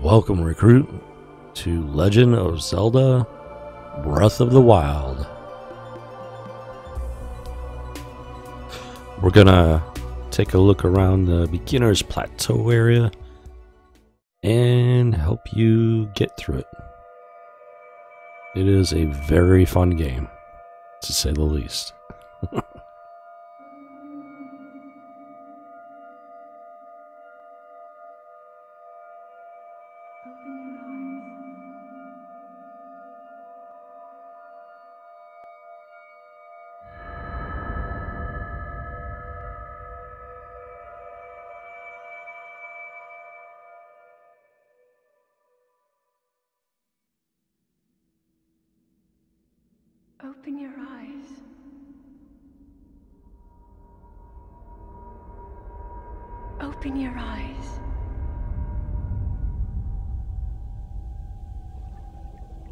Welcome, recruit, to Legend of Zelda Breath of the Wild. We're gonna take a look around the beginner's plateau area and help you get through it. It is a very fun game, to say the least. Open your eyes. Open your eyes.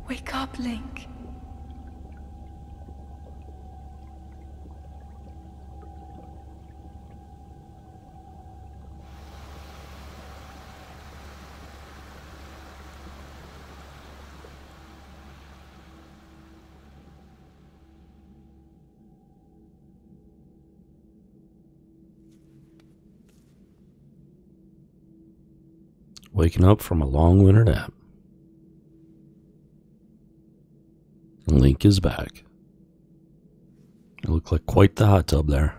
Wake up, Link. Waking up from a long winter nap. Link is back. It looked like quite the hot tub there.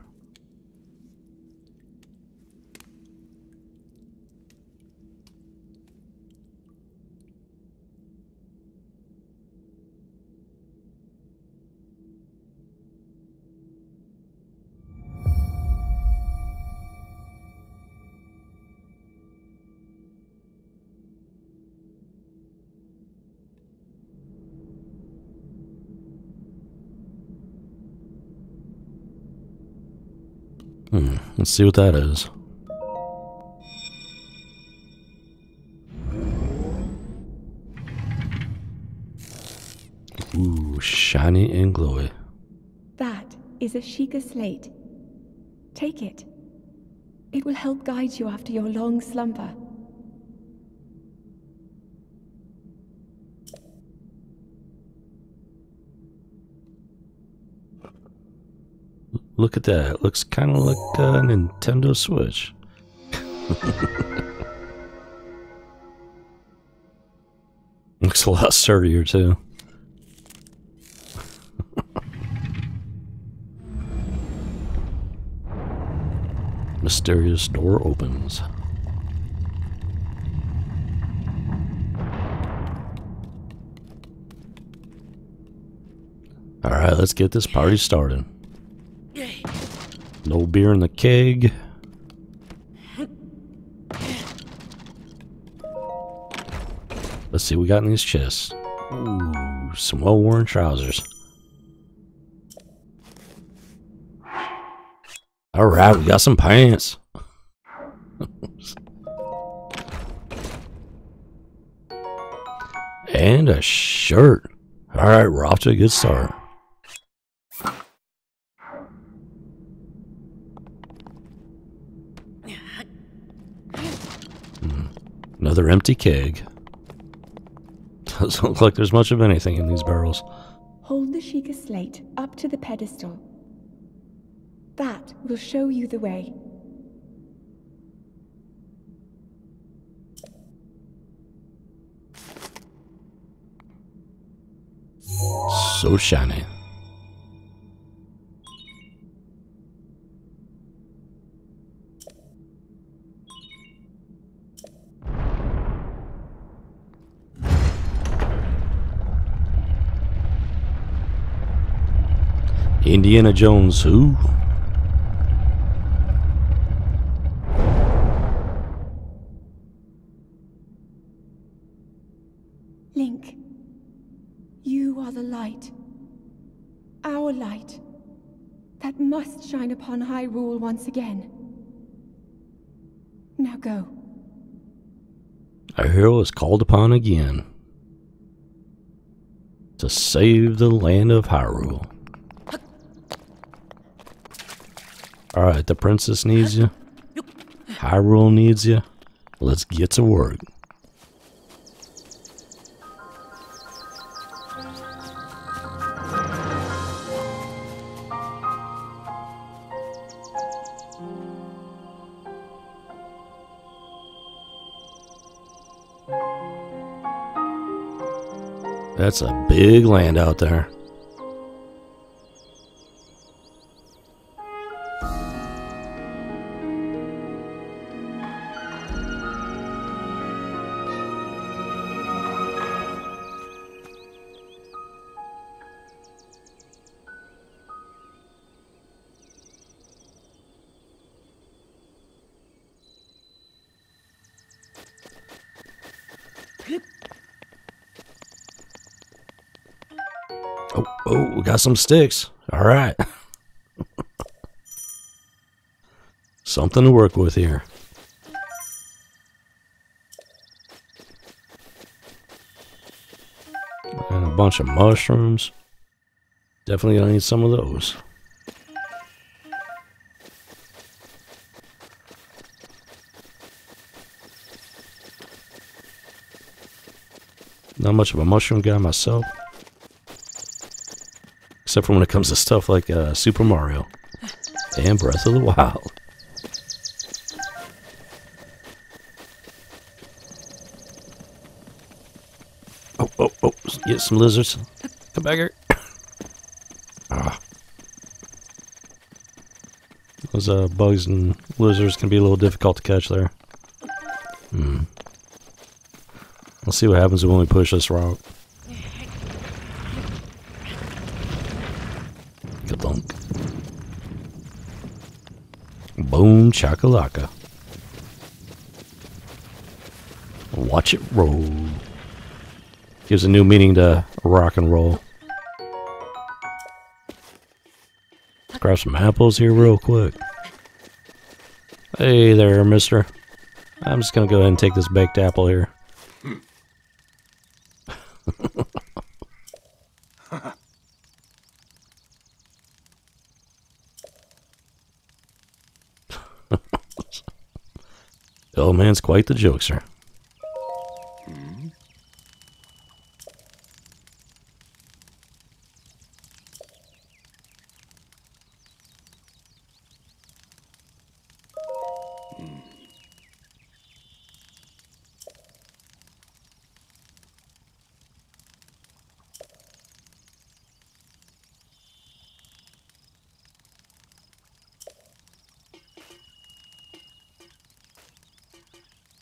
Let's see what that is. Ooh, shiny and glowy. That is a Sheikah slate. Take it. It will help guide you after your long slumber. Look at that. It looks kind of like a Nintendo Switch. Looks a lot sturdier, too. Mysterious door opens. Alright, let's get this party started. No beer in the keg. Let's see what we got in these chests. Ooh, some well-worn trousers. Alright, we got some pants. And a shirt. Alright, we're off to a good start. Another empty keg. Doesn't look like there's much of anything in these barrels. Hold the Sheikah slate up to the pedestal. That will show you the way. So shiny. Indiana Jones who? Link, you are the light. Our light. That must shine upon Hyrule once again. Now go. Our hero is called upon again to save the land of Hyrule. Alright, the princess needs you. Hyrule needs you. Let's get to work. That's a big land out there. Oh, we got some sticks. All right. Something to work with here. And a bunch of mushrooms. Definitely gonna need some of those. Not much of a mushroom guy myself. Except for when it comes to stuff like Super Mario and Breath of the Wild. Oh, get some lizards. Come back here. Ah. Those bugs and lizards can be a little difficult to catch there. We'll see what happens when we push this rock. Ka-dunk. Boom chakalaka. Watch it roll. Gives a new meaning to rock and roll. Let's grab some apples here real quick. Hey there, mister. I'm just gonna go ahead and take this baked apple here. The old man's quite the jokester.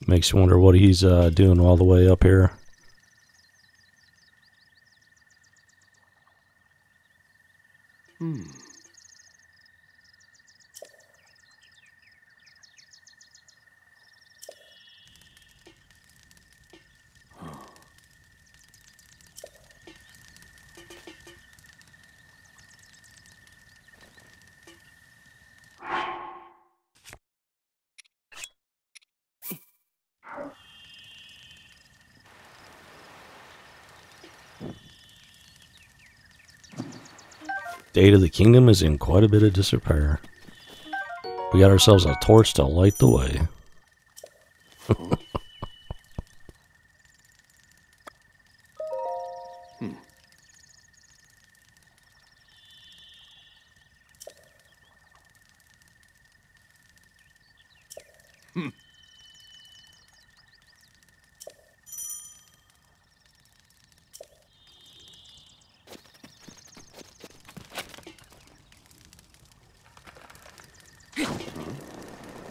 Makes you wonder what he's doing all the way up here. State of the kingdom is in quite a bit of disrepair. We got ourselves a torch to light the way.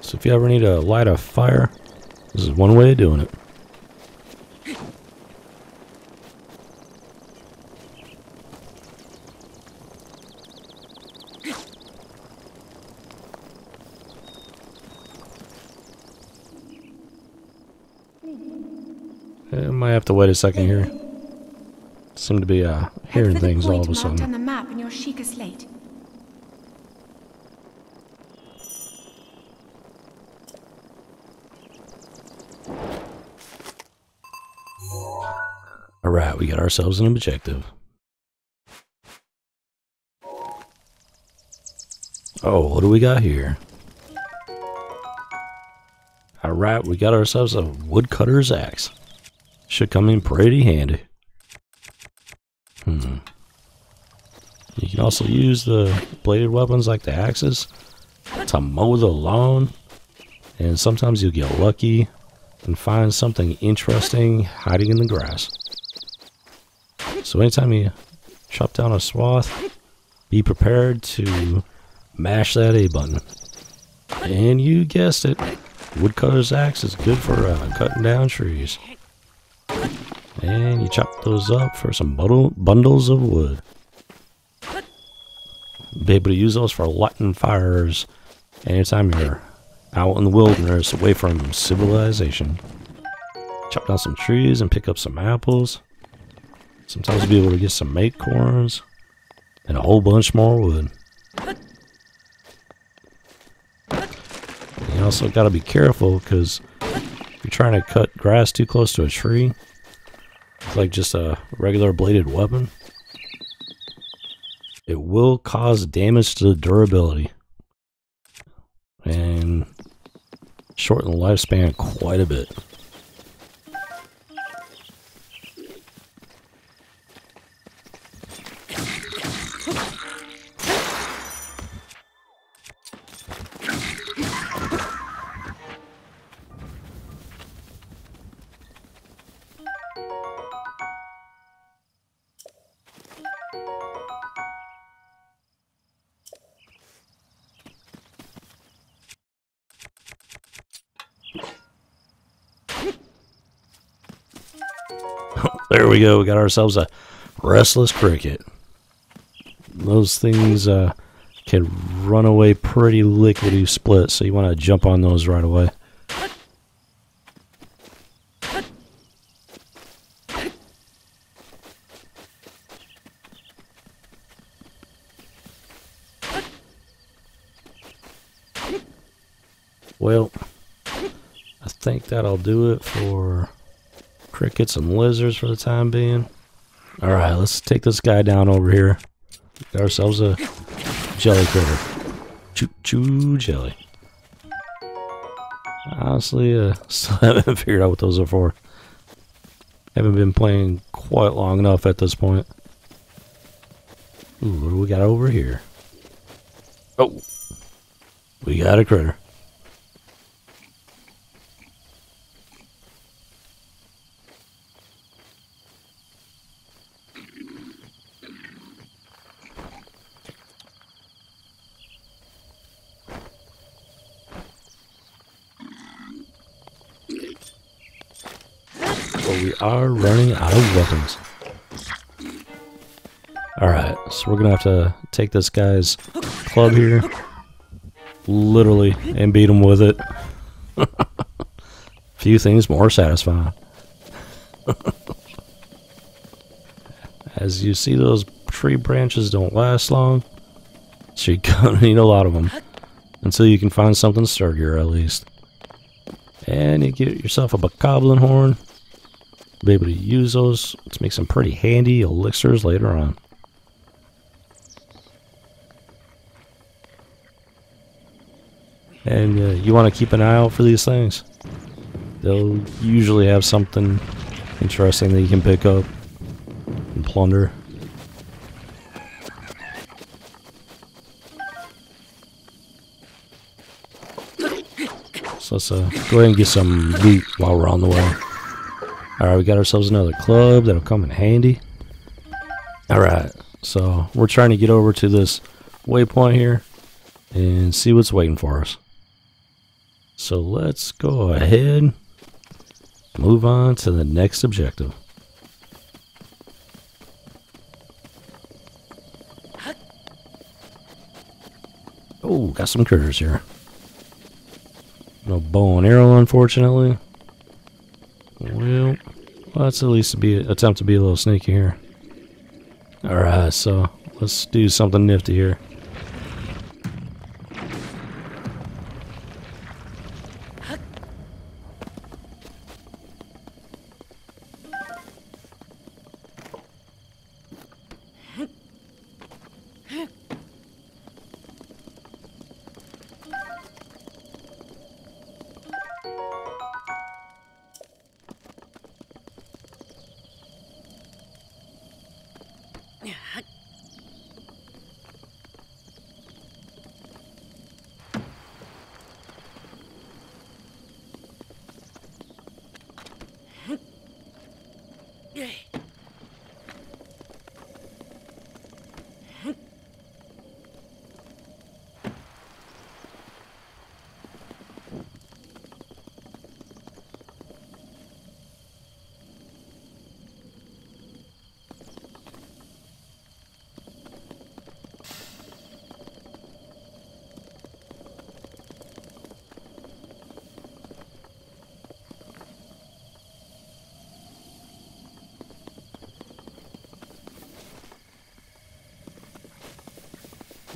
So if you ever need to light a fire, this is one way of doing it. I might have to wait a second here. Seem to be hearing things all of a sudden. On the map in your Sheikah slate. Alright, we got ourselves an objective. Oh, what do we got here? Alright, we got ourselves a woodcutter's axe. Should come in pretty handy. You can also use the bladed weapons like the axes to mow the lawn. And sometimes you'll get lucky and find something interesting hiding in the grass. So anytime you chop down a swath, be prepared to mash that A button. And you guessed it, woodcutter's axe is good for cutting down trees. And you chop those up for some bundles of wood. Be able to use those for lighting fires anytime you're out in the wilderness away from civilization. Chop down some trees and pick up some apples. Sometimes you'll be able to get some acorns and a whole bunch more wood. You also got to be careful because if you're trying to cut grass too close to a tree, it's like just a regular bladed weapon, it will cause damage to the durability and shorten the lifespan quite a bit. There we go, we got ourselves a restless cricket. Those things can run away pretty lickety split, so you want to jump on those right away. Well, I think that'll do it for crickets and lizards for the time being. Alright, let's take this guy down over here. Got ourselves a jelly critter. Choo-choo jelly. Honestly, still haven't figured out what those are for. Haven't been playing quite long enough at this point. Ooh, what do we got over here? Oh! We got a critter. But we are running out of weapons. Alright, so we're gonna have to take this guy's club here, literally, and beat him with it. Few things more satisfying. As you see, those tree branches don't last long, so you're gonna need a lot of them until you can find something sturdier at least. And you get yourself a bokoblin horn. Be able to use those to make some pretty handy elixirs later on. And you want to keep an eye out for these things. They'll usually have something interesting that you can pick up and plunder. So let's go ahead and get some loot while we're on the way. Alright, we got ourselves another club that'll come in handy. Alright, so we're trying to get over to this waypoint here and see what's waiting for us. So let's go ahead and move on to the next objective. Oh, got some critters here. No bow and arrow, unfortunately. Well, let's at least attempt to be a little sneaky here. Alright, so let's do something nifty here.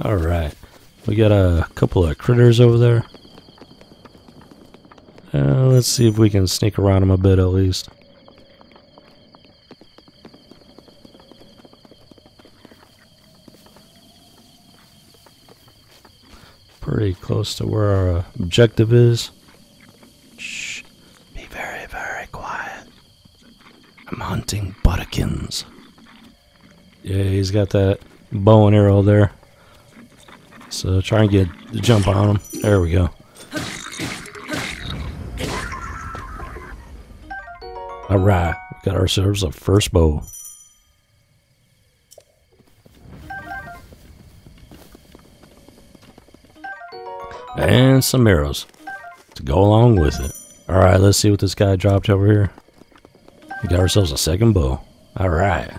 Alright. We got a couple of critters over there. Let's see if we can sneak around them a bit at least. Pretty close to where our objective is. Shh. Be very, very quiet. I'm hunting buttokins. Yeah, he's got that bow and arrow there. So try and get the jump on him. There we go. Alright, we got ourselves a first bow. And some arrows to go along with it. Alright, let's see what this guy dropped over here. We got ourselves a second bow. Alright.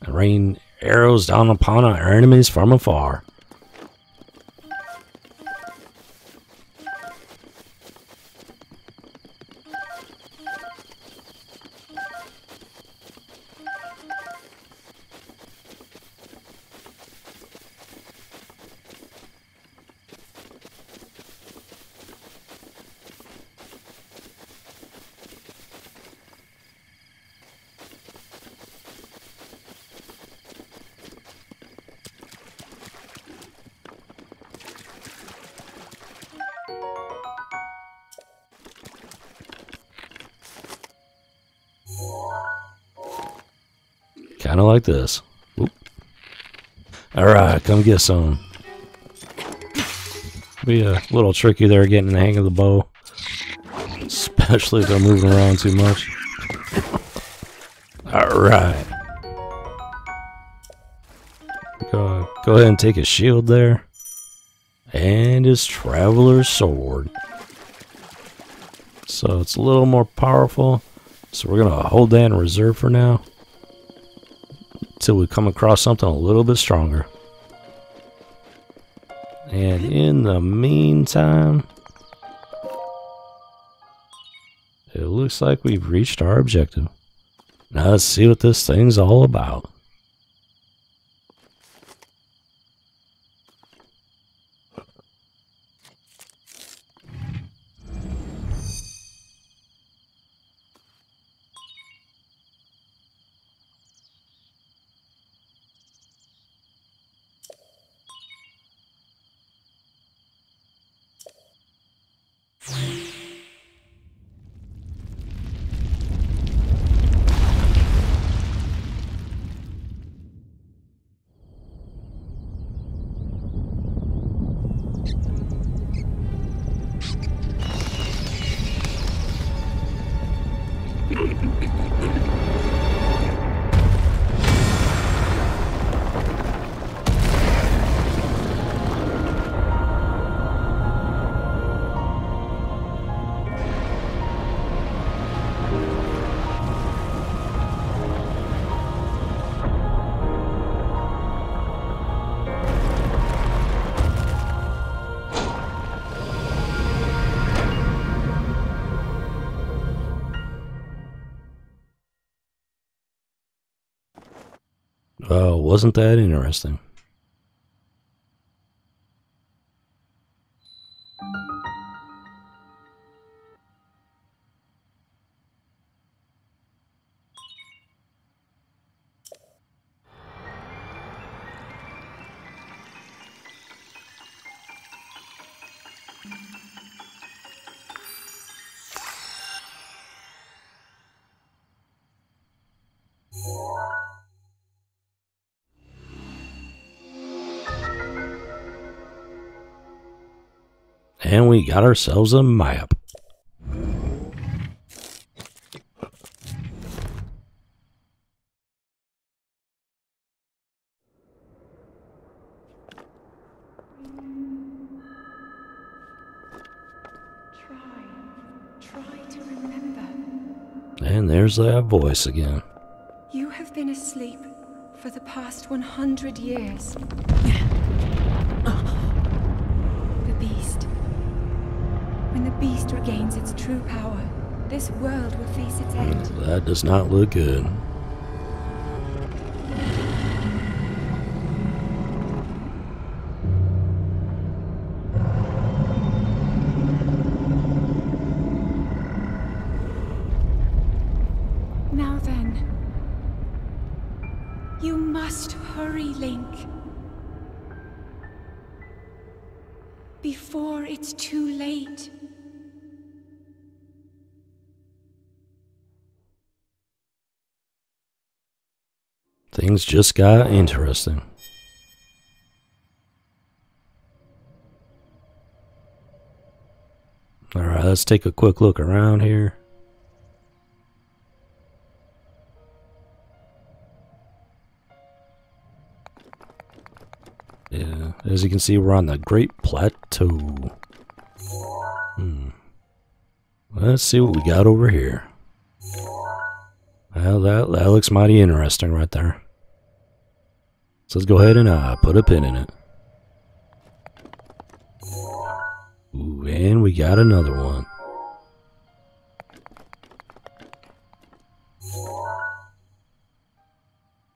And rain arrows down upon our enemies from afar. Kind of like this. Alright, come get some. Be a little tricky there getting the hang of the bow. Especially if they're moving around too much. Alright. Go ahead and take his shield there. And his traveler's sword. So it's a little more powerful. So we're going to hold that in reserve for now. Until we come across something a little bit stronger. And in the meantime, it looks like we've reached our objective. Now let's see what this thing's all about. Oh, wasn't that interesting? And we got ourselves a map. Try to remember. And there's that voice again. You have been asleep for the past 100 years. The beast. When the beast regains its true power, this world will face its end. That does not look good. before it's too late. Things just got interesting. Alright, let's take a quick look around here. Yeah, as you can see, we're on the Great Plateau. Let's see what we got over here. Well, that looks mighty interesting right there. So let's go ahead and put a pin in it. Ooh, and we got another one.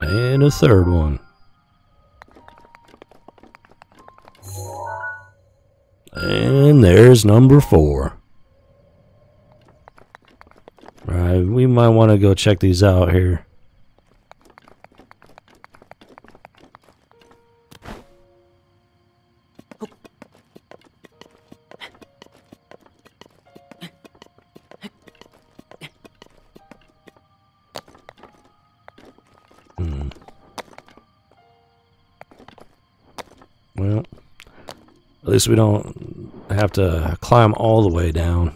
And a third one. And there's number 4. Alright, we might want to go check these out here. Well, at least we don't have to climb all the way down.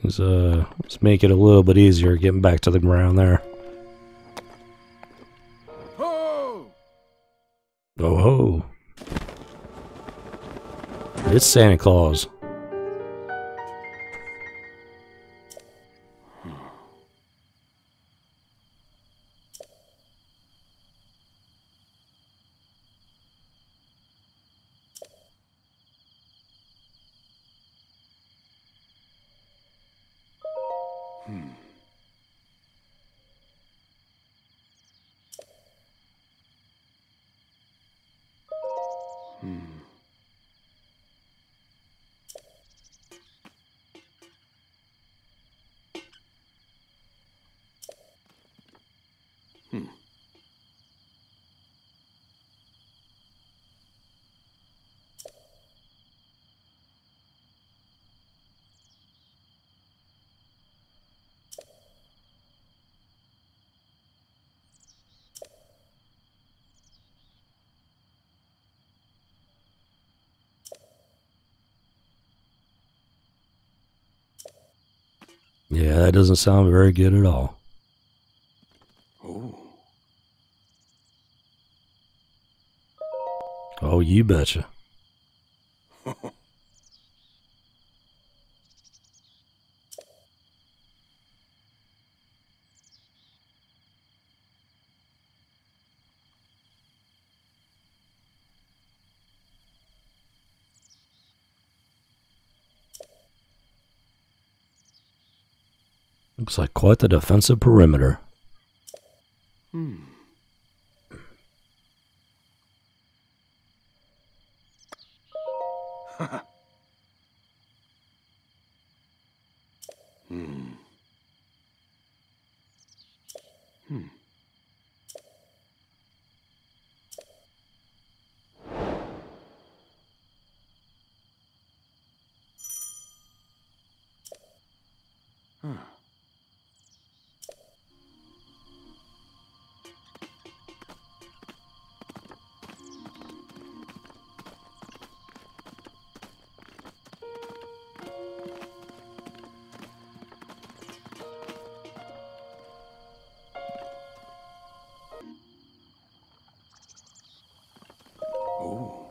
Let's make it a little bit easier getting back to the ground there. Ho! Oh ho! It's Santa Claus. Yeah, that doesn't sound very good at all. Oh. Oh, you betcha. Looks like quite the defensive perimeter. Oh.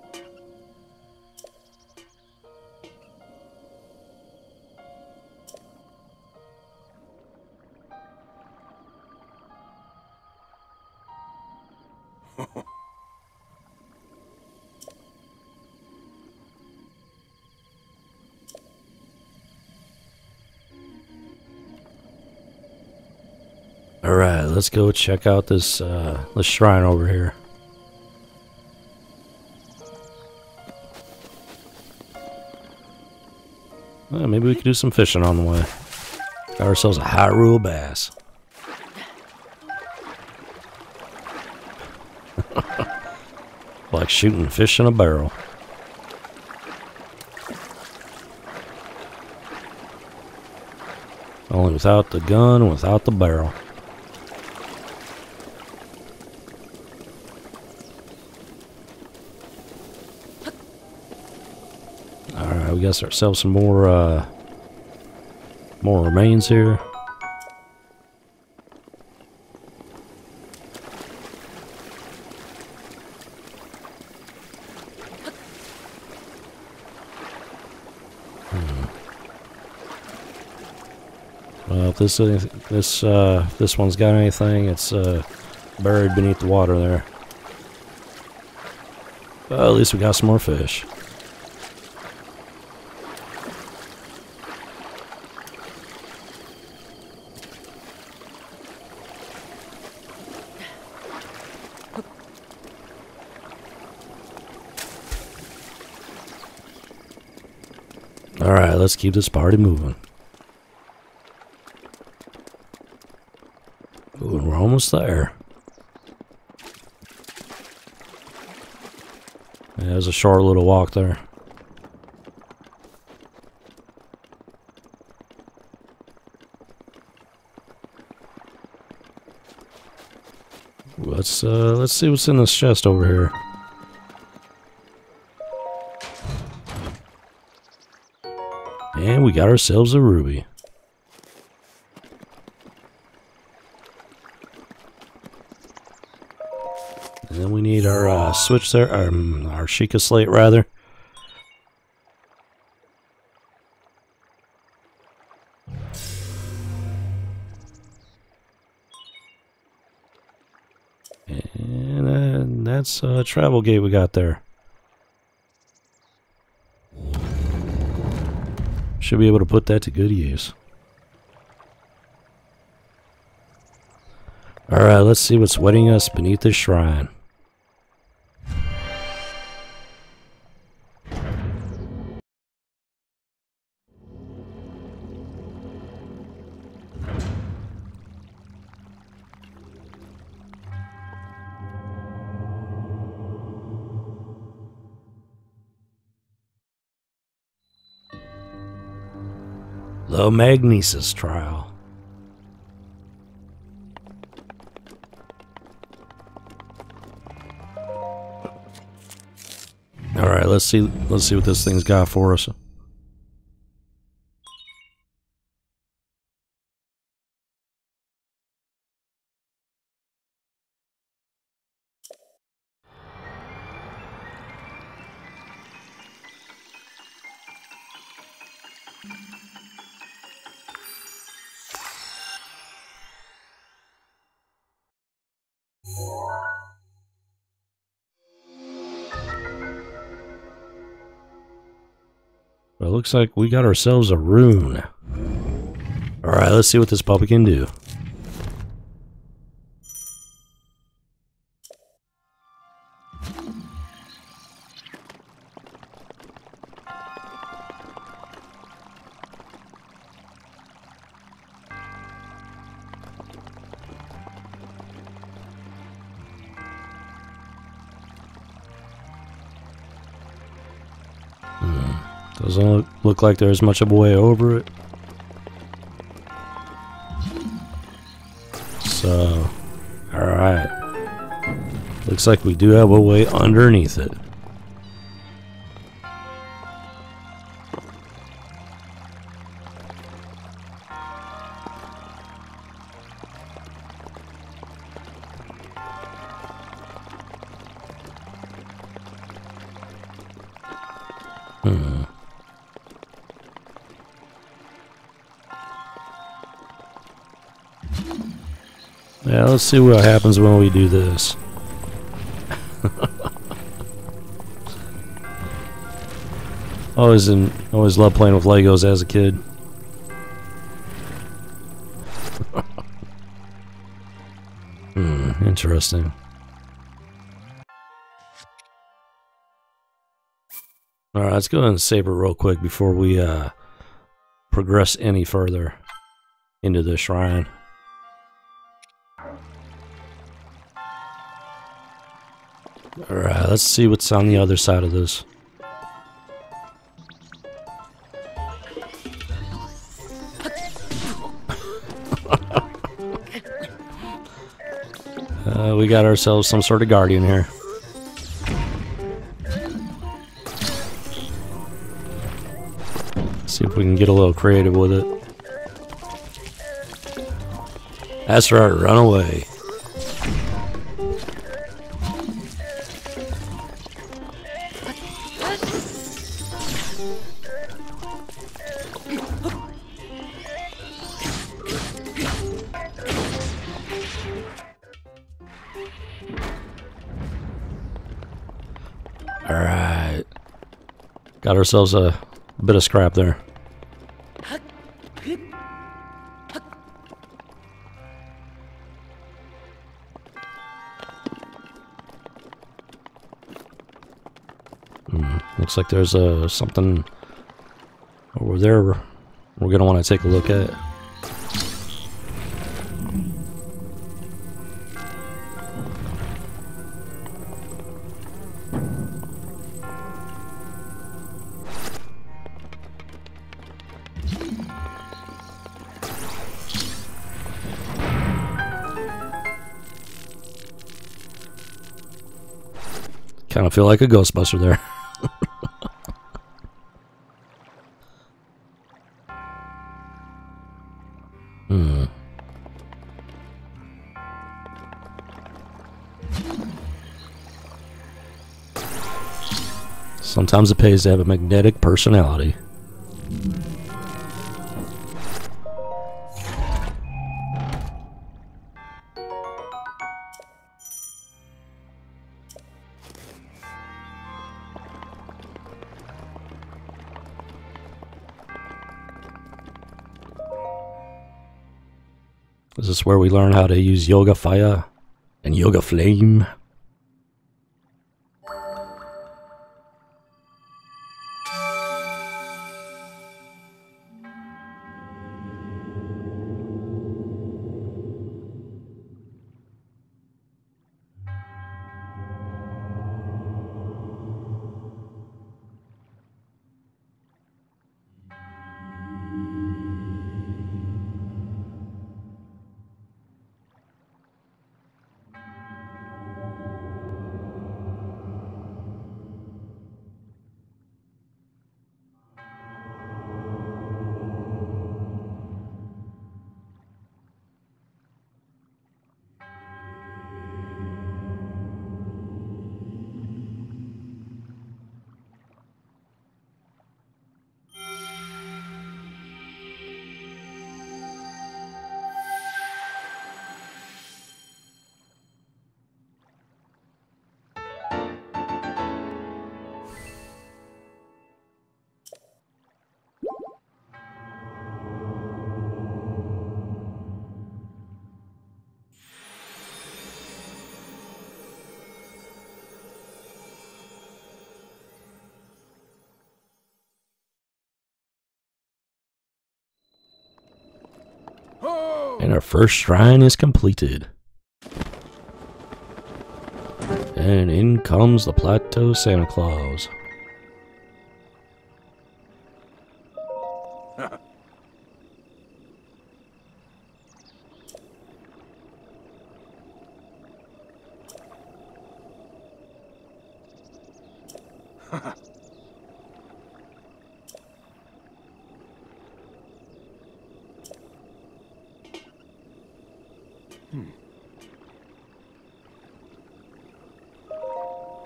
Alright, let's go check out this shrine over here. Well, maybe we could do some fishing on the way. Got ourselves a Hyrule bass. Like shooting fish in a barrel. Only without the gun and without the barrel. Alright, we got ourselves some more remains here. Well, if this one's got anything, it's buried beneath the water there. Well, at least we got some more fish. Alright, let's keep this party moving. Ooh, we're almost there. Yeah, there's a short little walk there. Let's see what's in this chest over here. And we got ourselves a ruby. And then we need our switch there, our Sheikah slate rather. And that's a travel gate we got there. Should be able to put that to good use. Alright, let's see what's waiting us beneath this shrine. The Magnesis trial. All right, let's see what this thing's got for us. Well, it looks like we got ourselves a rune. Alright, let's see what this puppy can do. Doesn't look like there's much of a way over it. So, alright. Looks like we do have a way underneath it. Yeah, let's see what happens when we do this. Always loved playing with Legos as a kid. Interesting. Alright, let's go ahead and save it real quick before we progress any further into the shrine. Alright, let's see what's on the other side of this. We got ourselves some sort of guardian here. See if we can get a little creative with it. That's right, run away. Alright. Got ourselves a bit of scrap there. Looks like there's something over there we're gonna want to take a look at. Kind of feel like a Ghostbuster there. Sometimes it pays to have a magnetic personality. This is where we learn how to use Yoga Fire and Yoga Flame. And our first shrine is completed. And in comes the Plateau Santa Claus.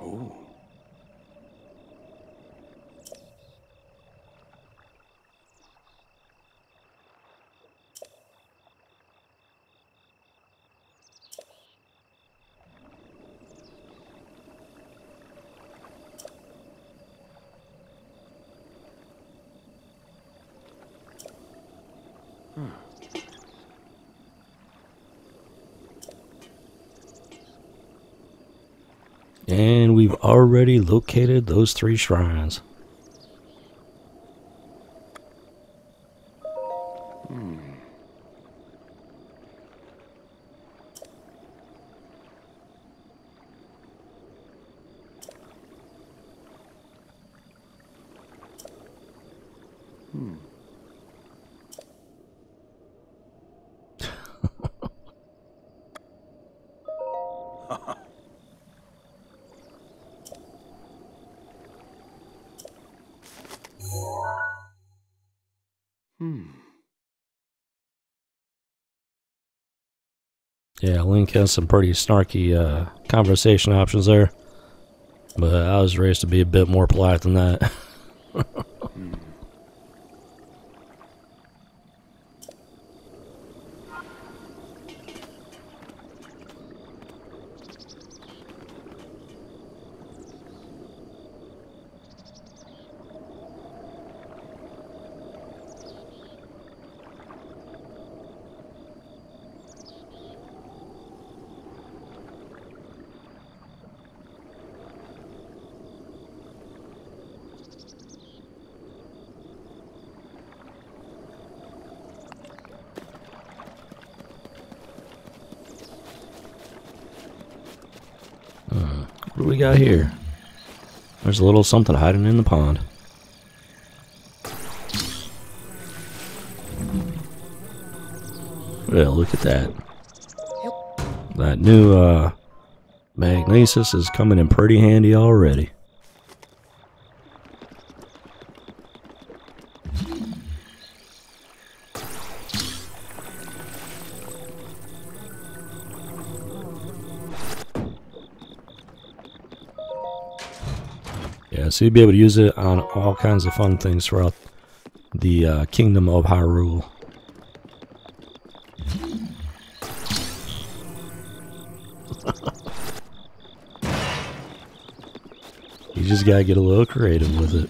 Oh. And we've already located those 3 shrines. Yeah, Link has some pretty snarky conversation options there. But I was raised to be a bit more polite than that. What do we got here? There's a little something hiding in the pond. Well, look at that. That new magnesis is coming in pretty handy already. Yeah, so you'll be able to use it on all kinds of fun things throughout the kingdom of Hyrule. You just gotta get a little creative with it.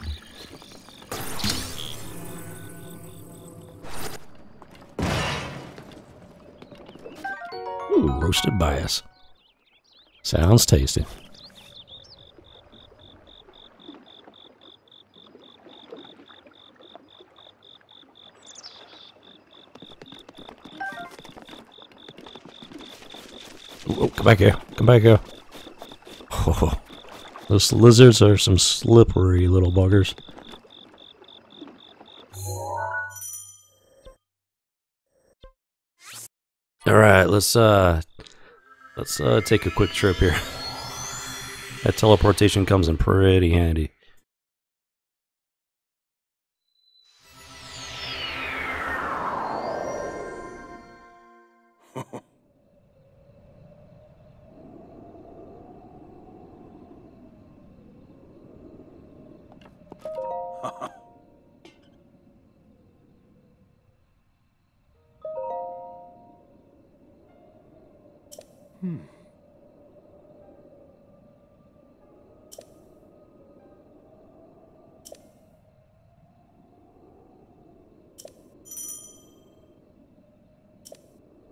Ooh, roasted bass. Sounds tasty. Oh, come back here. Come back here. Oh, those lizards are some slippery little buggers. Alright, let's take a quick trip here. That teleportation comes in pretty handy.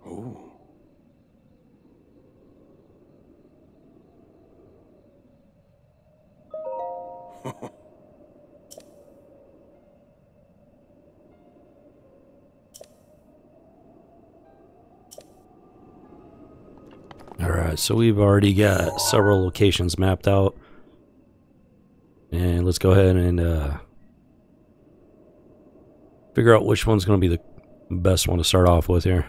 Oh. Alright, so we've already got several locations mapped out. And let's go ahead and figure out which one's going to be the best one to start off with here.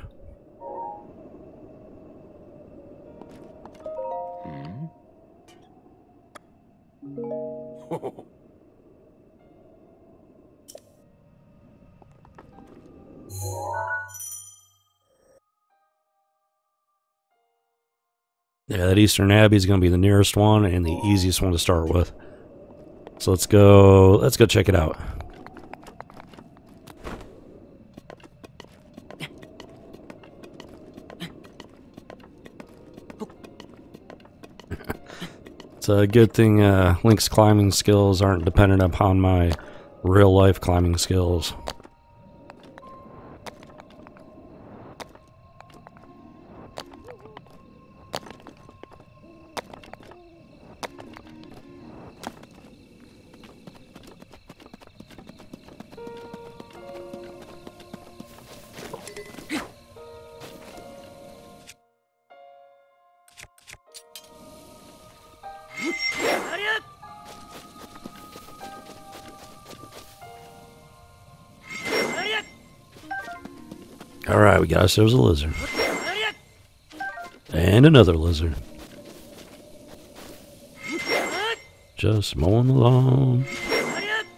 Yeah, that Eastern Abbey is going to be the nearest one and the easiest one to start with. So let's go check it out. It's a good thing Link's climbing skills aren't dependent upon my real life climbing skills. Alright, we got ourselves a lizard. And another lizard. Just mowing the lawn.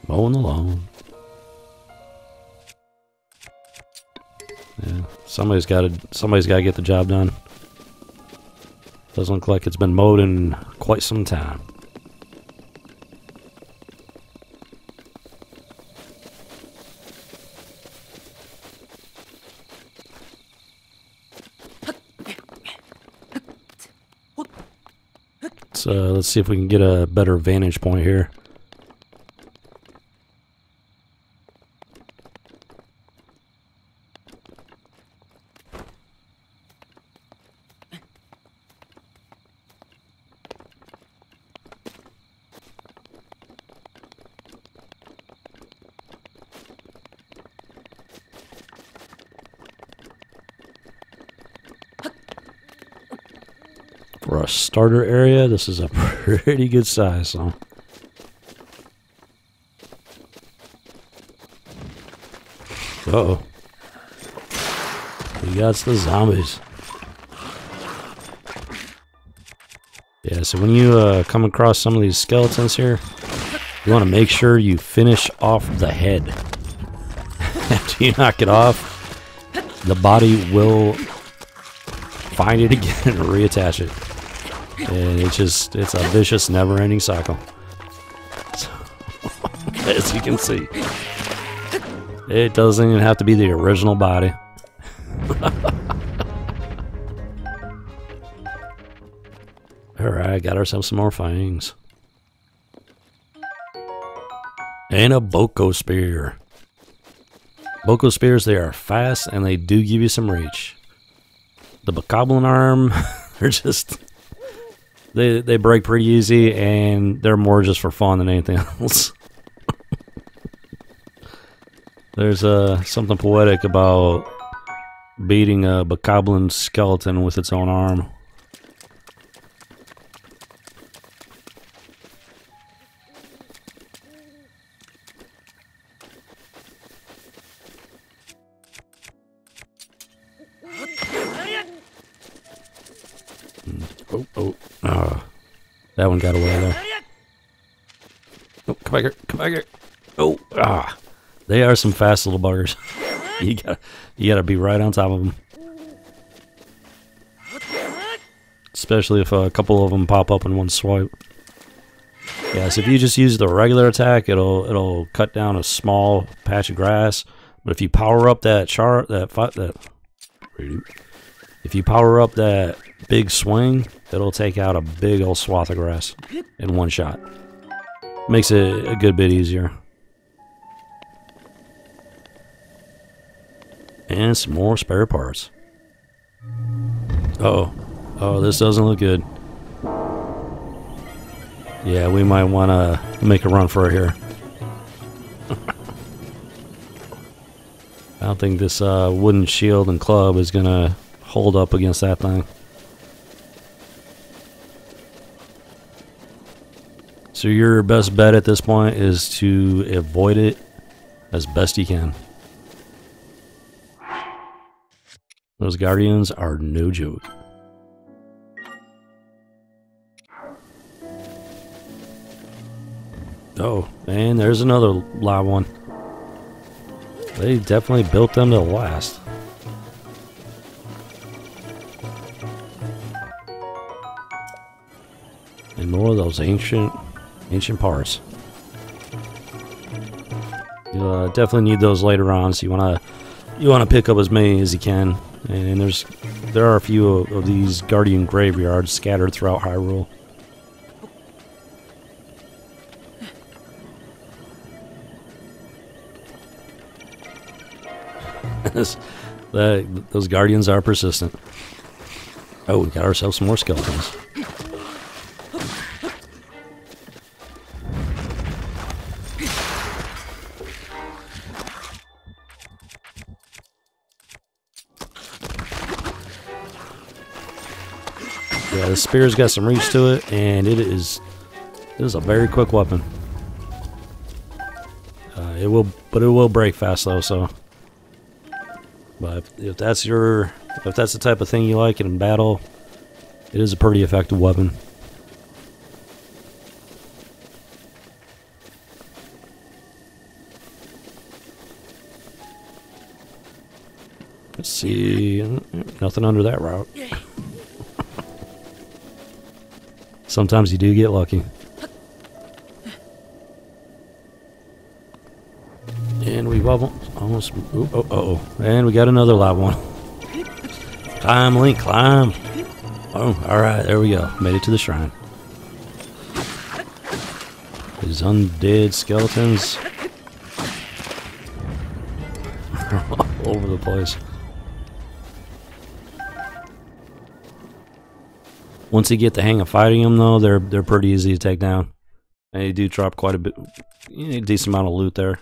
Mowing the lawn. Somebody's got to get the job done. Doesn't look like it's been mowed in quite some time. So let's see if we can get a better vantage point here. For a starter area, this is a pretty good size, so. Uh-oh. We got the zombies. Yeah, so when you come across some of these skeletons here, you want to make sure you finish off the head. After you knock it off, the body will find it again and reattach it. And it's a vicious, never-ending cycle. So, as you can see, it doesn't even have to be the original body. Alright, got ourselves some more fangs. And a Boko Spear. Boko Spears, they are fast and they do give you some reach. The Bokoblin arm, they're just... They break pretty easy, and they're more just for fun than anything else. There's something poetic about beating a Bokoblin skeleton with its own arm. That one got away there. Oh, come back here, come back here. Oh, they are some fast little buggers. you gotta be right on top of them. Especially if a couple of them pop up in one swipe. Yeah, so if you just use the regular attack, it'll cut down a small patch of grass. But if you power up if you power up that big swing, it'll take out a big old swath of grass in one shot. Makes it a good bit easier. And some more spare parts. Oh, this doesn't look good. Yeah, we might want to make a run for it here. I don't think this wooden shield and club is going to hold up against that thing. So your best bet at this point is to avoid it as best you can. Those guardians are no joke. Oh, and there's another live one. They definitely built them to last. And more of those ancient parts. You'll definitely need those later on, so you wanna pick up as many as you can. And there are a few of these guardian graveyards scattered throughout Hyrule. Those guardians are persistent. Oh, we got ourselves some more skeletons. Yeah, the spear's got some reach to it, and it is a very quick weapon. It will break fast though. So, but if that's the type of thing you like in battle, it is a pretty effective weapon. Let's see. Nothing under that route. Sometimes you do get lucky. And we've almost... Ooh, oh. And we got another loud one. Climb, Link, climb. Oh, alright, there we go. Made it to the shrine. These undead skeletons. All over the place. Once you get the hang of fighting them, though, they're pretty easy to take down. And they do drop quite a bit, a decent amount of loot there.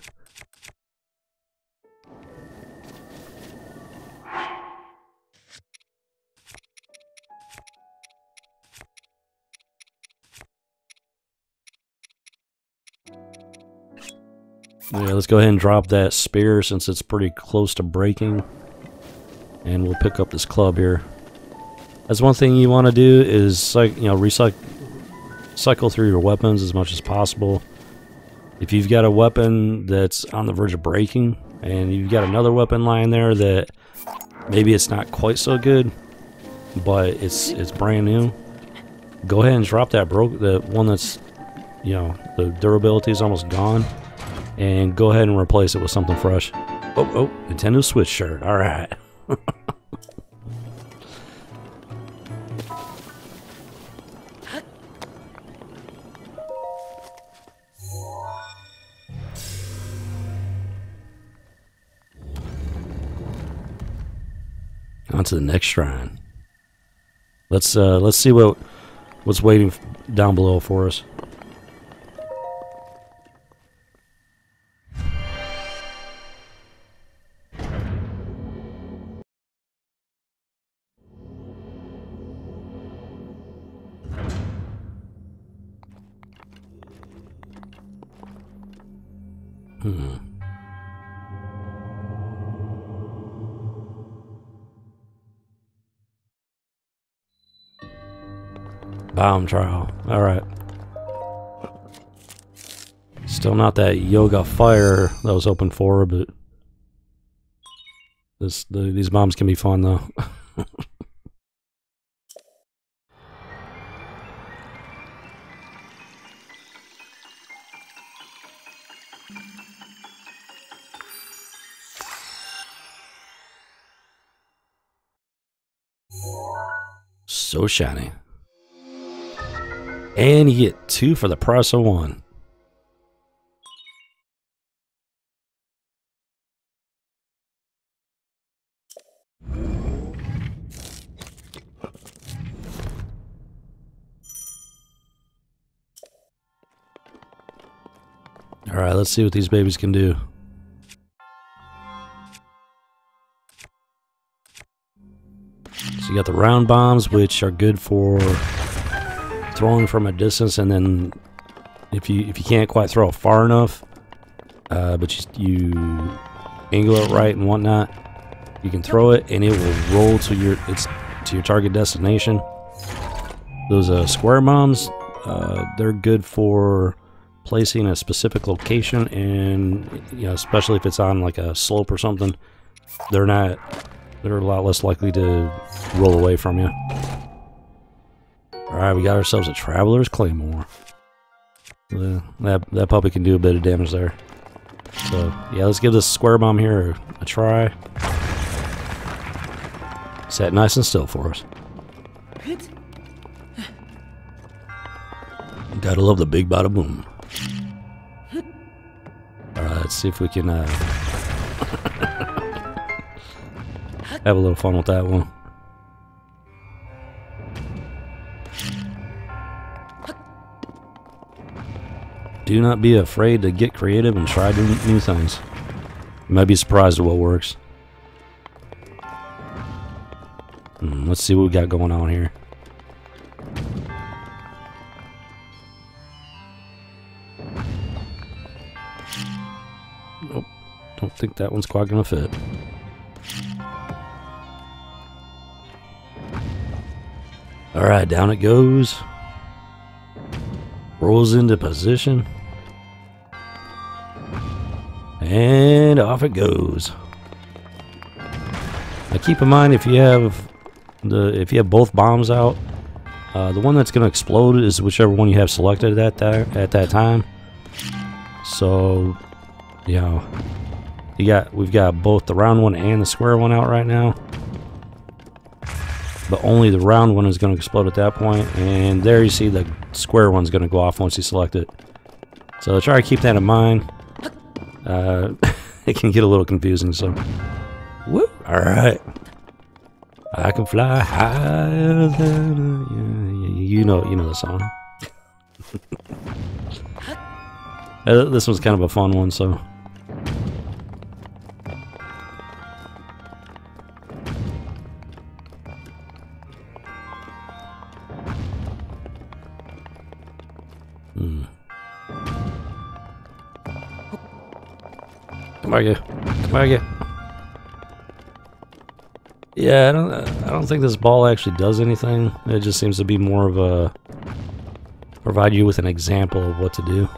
Yeah, let's go ahead and drop that spear since it's pretty close to breaking. And we'll pick up this club here. That's one thing you want to do is cycle through your weapons as much as possible. If you've got a weapon that's on the verge of breaking and you've got another weapon lying there that maybe it's not quite so good, but it's brand new, go ahead and drop that the one that's, you know, the durability is almost gone, and go ahead and replace it with something fresh. Oh, Nintendo Switch shirt. All right. On to the next shrine. Let's see what's waiting down below for us. Bomb trial. Alright. Still not that yoga fire that I was hoping for, but these bombs can be fun though. So shiny. And you get 2 for the price of 1. Alright, let's see what these babies can do. So you got the round bombs, which are good for throwing from a distance, and then if you can't quite throw it far enough, but you angle it right and whatnot, you can throw it and it will roll to your target destination. Those square bombs, they're good for placing a specific location, and you know, especially if it's on like a slope or something, they're a lot less likely to roll away from you. Alright, we got ourselves a Traveler's Claymore. That puppy can do a bit of damage there. So, yeah, let's give this square bomb here a try. Sat nice and still for us. Gotta love the big bada boom. Alright, let's see if we can have a little fun with that one. Do not be afraid to get creative and try new things. You might be surprised at what works. Let's see what we got going on here. Nope, don't think that one's quite gonna fit. Alright, down it goes. Rolls into position. And off it goes. Now keep in mind if you have both bombs out, the one that's going to explode is whichever one you have selected at that time. So, you know, we've got both the round one and the square one out right now. But only the round one is going to explode at that point, and there you see the square one's going to go off once you select it. So try to keep that in mind. It can get a little confusing, so. Woo! Alright. I can fly higher than you know the song. This one's kind of a fun one, so. Come on, come on, yeah, I don't think this ball actually does anything. It just seems to be more of a provide you with an example of what to do.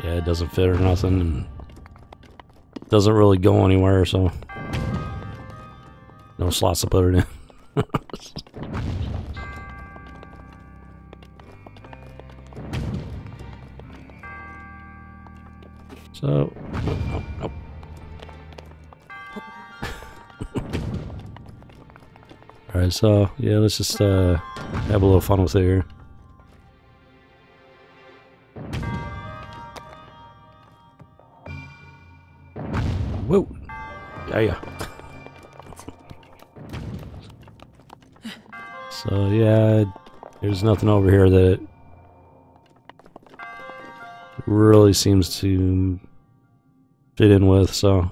Yeah, it doesn't fit or nothing, and doesn't really go anywhere, so no slots to put it in. So, nope. Alright, so, yeah, let's just have a little fun with it here. Whoa! Yeah. So, yeah, there's nothing over here that really seems to fit in with, so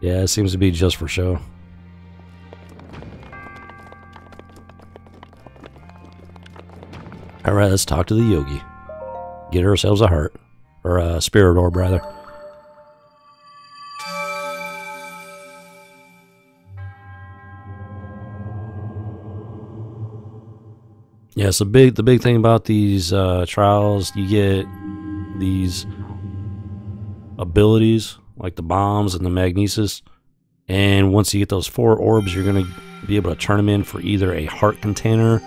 yeah, it seems to be just for show. Alright, let's talk to the yogi. Get ourselves a heart. Or a spirit orb, rather. Yeah, so the big thing about these trials, you get these abilities like the bombs and the magnesis, and once you get those 4 orbs, you're going to be able to turn them in for either a heart container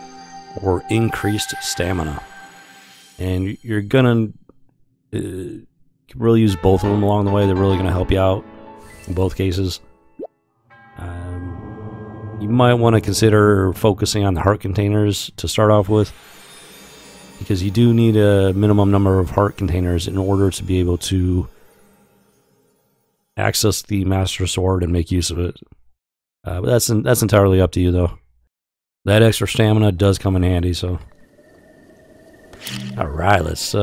or increased stamina. And you're going to really use both of them along the way. They're really going to help you out in both cases. You might want to consider focusing on the heart containers to start off with, because you do need a minimum number of heart containers in order to be able to access the Master Sword and make use of it. But that's entirely up to you, though. That extra stamina does come in handy, so. All right, let's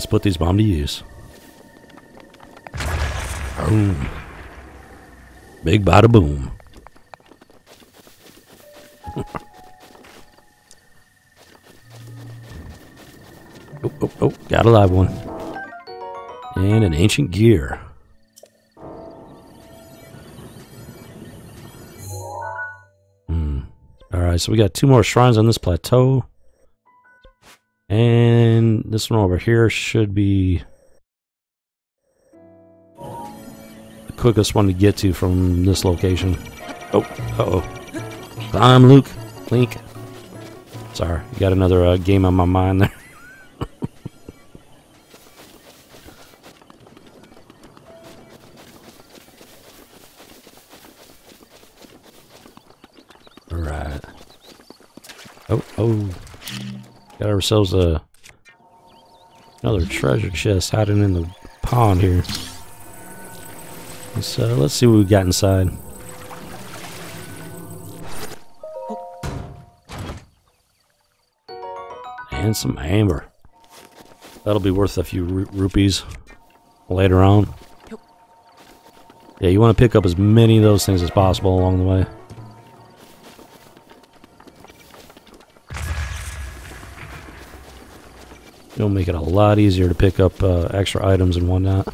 put these bombs to use. Boom. Big bada boom. Oh, got a live one. And an ancient gear. Alright, so we got 2 more shrines on this plateau. And this one over here should be the quickest one to get to from this location. Oh, uh-oh. Climb, Luke. Link. Sorry, you got another game on my mind there. Alright. Oh. Got ourselves another treasure chest hiding in the pond here. So let's see what we got inside. And some amber. That'll be worth a few rupees later on. Yeah, you want to pick up as many of those things as possible along the way. It'll make it a lot easier to pick up extra items and whatnot.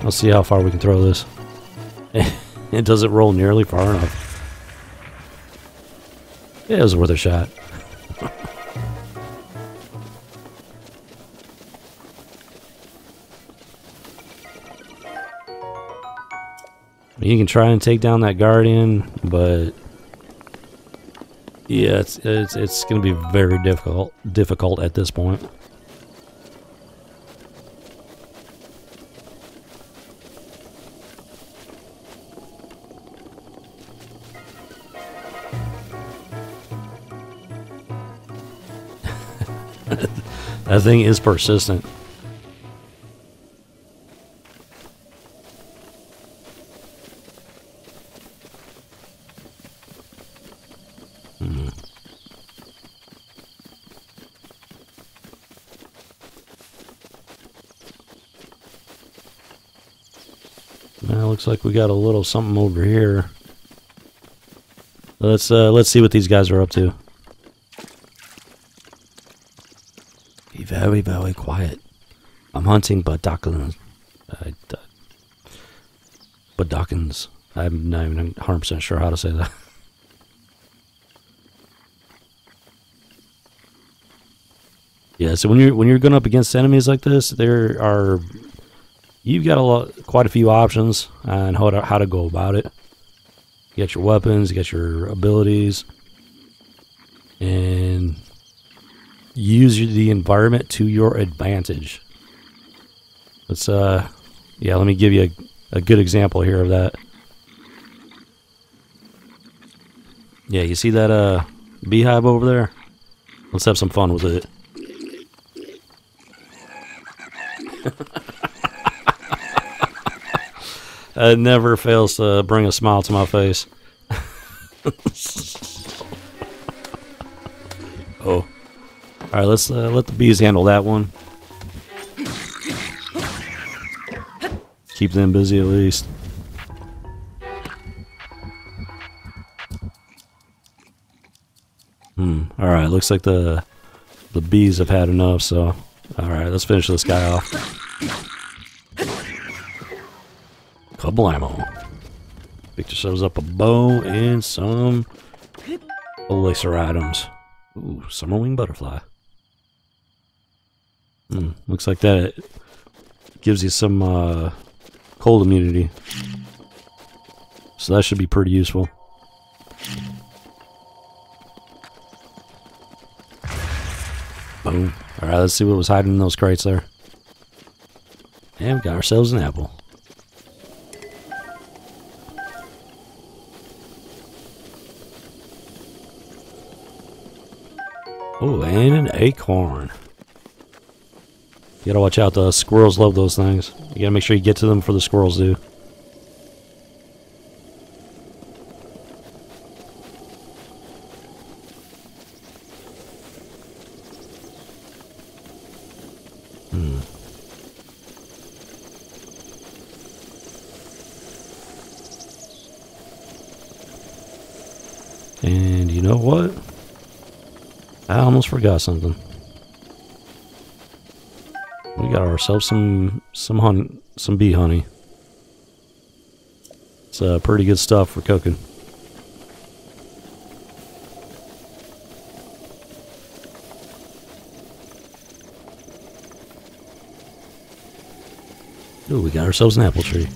Let's see how far we can throw this. It doesn't roll nearly far enough. Yeah, it was worth a shot. You can try and take down that guardian, but yeah, it's going to be very difficult at this point. That thing is persistent. Well, looks like we got a little something over here. Let's see what these guys are up to. Be very, very quiet. I'm hunting Budokins. Budokins. I'm not even 100% sure how to say that. Yeah, so when you're going up against enemies like this, you've got quite a few options on how to go about it. You got your weapons, you got your abilities, and use the environment to your advantage. Let's yeah, let me give you a good example here of that. Yeah, you see that beehive over there? Let's have some fun with it. It never fails to bring a smile to my face. Oh. Alright, let's let the bees handle that one. Keep them busy at least. Alright, looks like the bees have had enough, so alright, let's finish this guy off. Kablamo. Picked ourselves up a bow and some elixir items. Ooh, summerwing butterfly. Looks like that gives you some cold immunity. So that should be pretty useful. Boom. Alright, let's see what was hiding in those crates there. And we got ourselves an apple. Oh, and an acorn. You gotta watch out, the squirrels love those things. You gotta make sure you get to them before the squirrels do. And you know what? I almost forgot something. We got ourselves some honey, some bee honey. It's pretty good stuff for cooking. Ooh, we got ourselves an apple tree.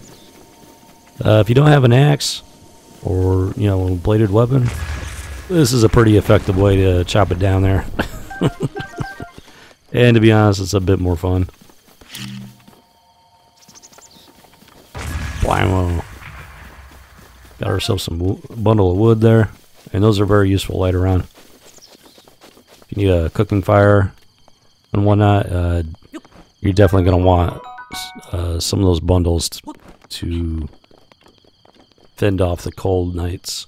If you don't have an axe or, you know, a bladed weapon, this is a pretty effective way to chop it down there. And to be honest, it's a bit more fun. Blammo. Got ourselves some bundle of wood there. And those are very useful later on. If you need a cooking fire and whatnot, you're definitely going to want some of those bundles to fend off the cold nights,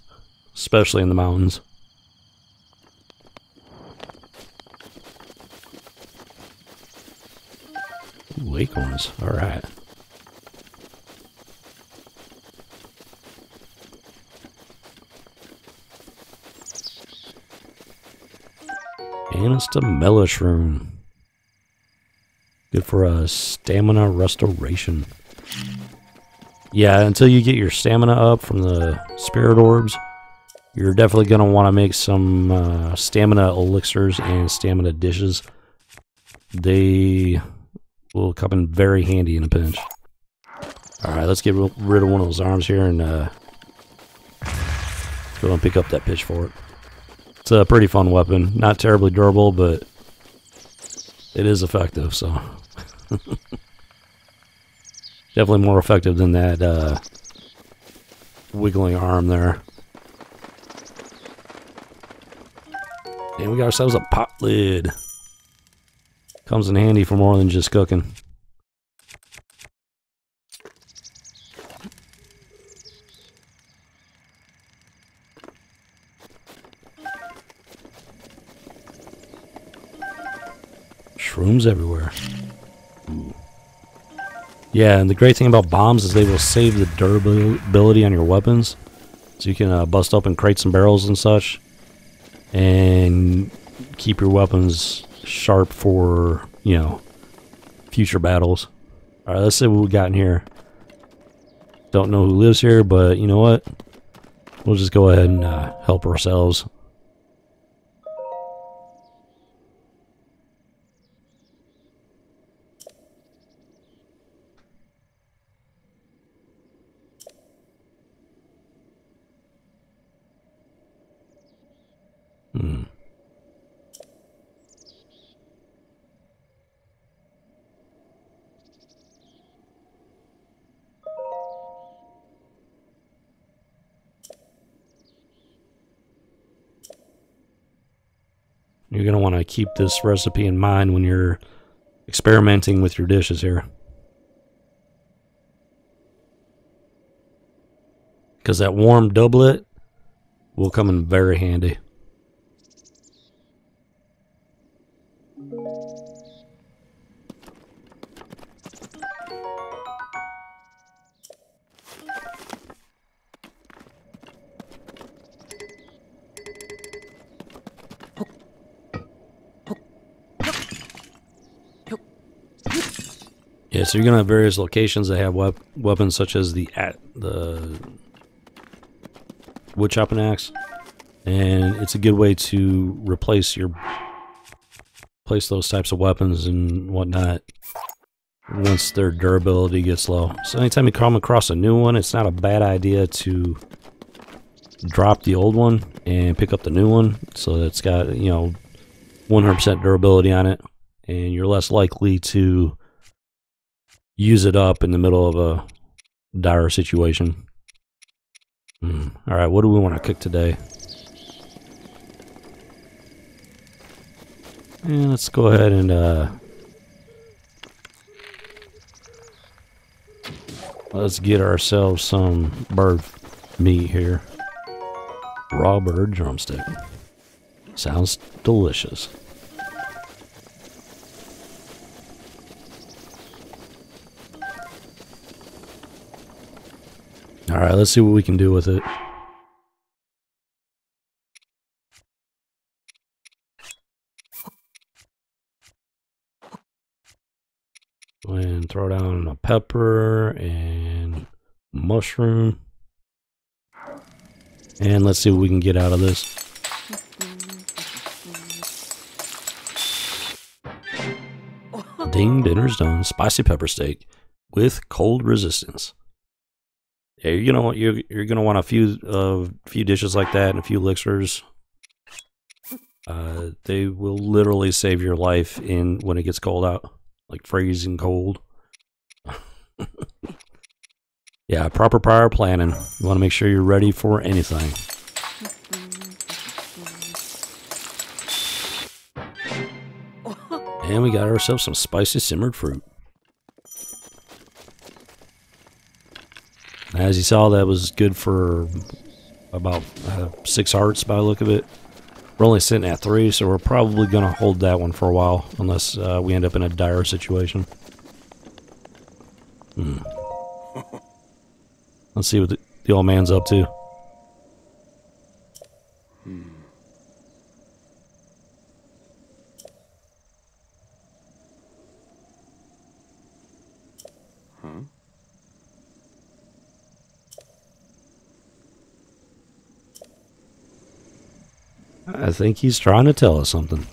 especially in the mountains. Ooh, acorns. Alright. And it's the melishroom. Good for a stamina restoration. Yeah, until you get your stamina up from the spirit orbs, you're definitely going to want to make some stamina elixirs and stamina dishes. They will come in very handy in a pinch. Alright, let's get rid of one of those arms here and go and pick up that pitchfork. It's a pretty fun weapon. Not terribly durable, but it is effective, so. Definitely more effective than that wiggling arm there. And we got ourselves a pot lid. Comes in handy for more than just cooking. Shrooms everywhere. Ooh. Yeah, and the great thing about bombs is they will save the durability on your weapons. So you can bust open crates and barrels and such. And keep your weapons sharp for, you know, future battles. Alright, let's see what we got in here. Don't know who lives here, but you know what? We'll just go ahead and help ourselves. You're going to want to keep this recipe in mind when you're experimenting with your dishes here. Because that warm doublet will come in very handy. Yeah, so you're gonna have various locations that have weapons such as the wood chopping axe, and it's a good way to replace those types of weapons and whatnot once their durability gets low. So anytime you come across a new one, it's not a bad idea to drop the old one and pick up the new one, so that it's got, you know, 100% durability on it, and you're less likely to use it up in the middle of a dire situation. Alright, what do we want to cook today? And let's go ahead and let's get ourselves some bird meat here. Raw bird drumstick. Sounds delicious. Alright, let's see what we can do with it. And throw down a pepper and mushroom. And let's see what we can get out of this. Ding, dinner's done. Spicy pepper steak with cold resistance. Yeah, you're gonna want a few dishes like that and a few elixirs. They will literally save your life when it gets cold out, like freezing cold. Yeah, proper prior planning. You want to make sure you're ready for anything. And we got ourselves some spicy simmered fruit. As you saw, that was good for about 6 hearts by the look of it. We're only sitting at 3, so we're probably going to hold that one for a while, unless we end up in a dire situation. Let's see what the old man's up to. I think he's trying to tell us something.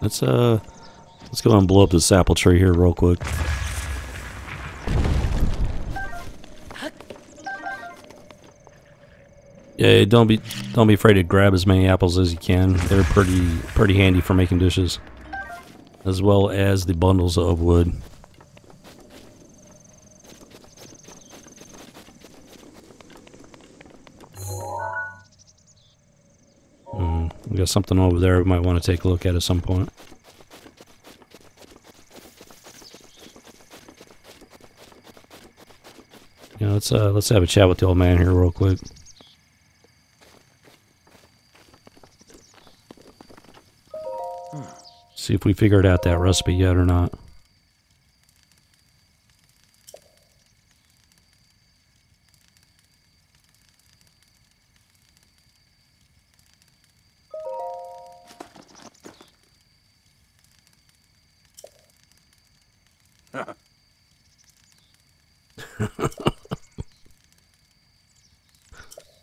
Let's go and blow up this apple tree here real quick. Yeah, don't be afraid to grab as many apples as you can. They're pretty handy for making dishes, as well as the bundles of wood. We got something over there we might want to take a look at some point. Yeah, let's have a chat with the old man here real quick. See if we figured out that recipe yet or not.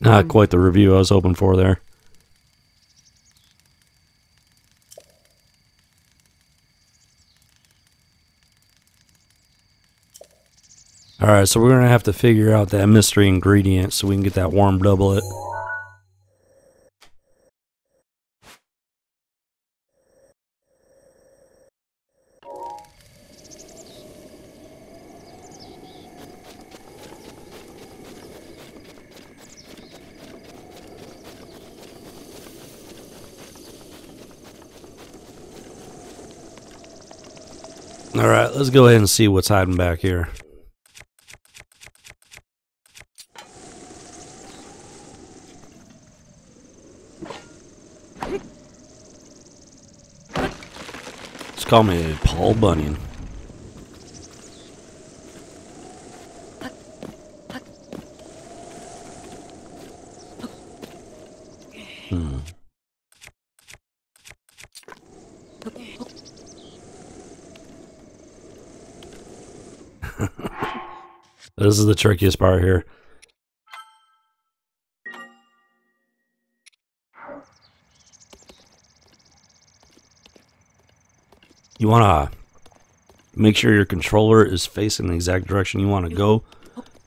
Not quite the review I was hoping for there. Alright, so we're going to have to figure out that mystery ingredient so we can get that warm doublet. Alright, let's go ahead and see what's hiding back here. Just call me Paul Bunyan. This is the trickiest part here. You want to make sure your controller is facing the exact direction you want to go,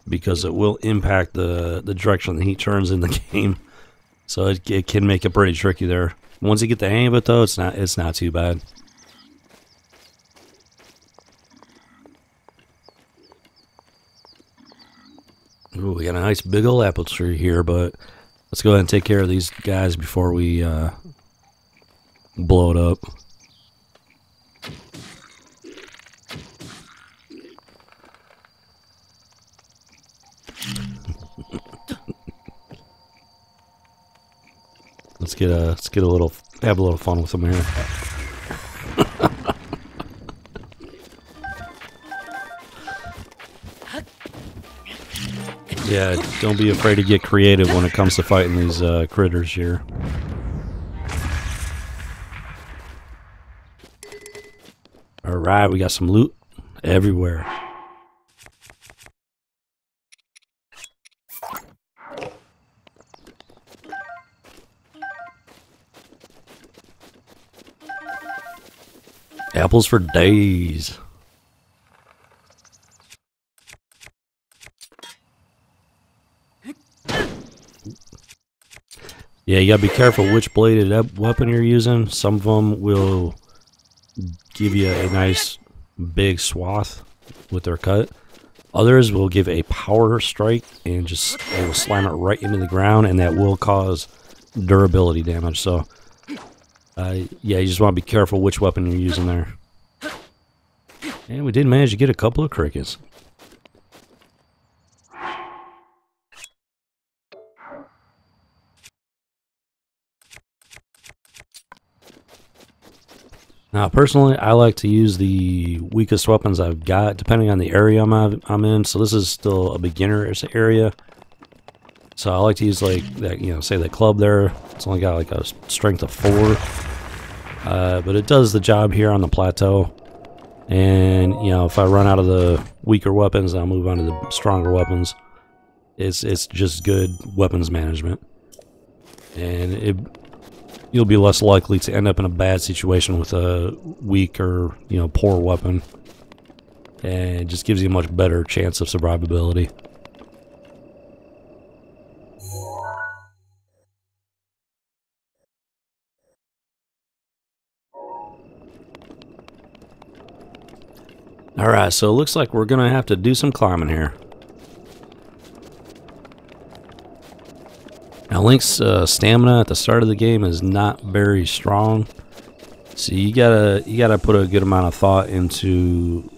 because it will impact the direction the heat turns in the game. So it can make it pretty tricky there. Once you get the hang of it though, it's not too bad. Ooh, we got a nice big old apple tree here, but let's go ahead and take care of these guys before we blow it up. Let's get a little, have a little fun with them here. Yeah, don't be afraid to get creative when it comes to fighting these critters here. Alright, we got some loot everywhere. Apples for days. Yeah, you gotta be careful which bladed weapon you're using. Some of them will give you a nice big swath with their cut. Others will give a power strike and just will slam it right into the ground, and that will cause durability damage. So, yeah, you just want to be careful which weapon you're using there. And we did manage to get a couple of crickets. Now, personally, I like to use the weakest weapons I've got, depending on the area I'm in. So this is still a beginner's area. So I like to use like that, you know, say that club there. It's only got like a strength of 4, but it does the job here on the plateau. And you know, if I run out of the weaker weapons, I'll move on to the stronger weapons. It's just good weapons management, and you'll be less likely to end up in a bad situation with a weak or, you know, poor weapon. And it just gives you a much better chance of survivability. Alright, so it looks like we're gonna have to do some climbing here. Now Link's stamina at the start of the game is not very strong. So you gotta put a good amount of thought into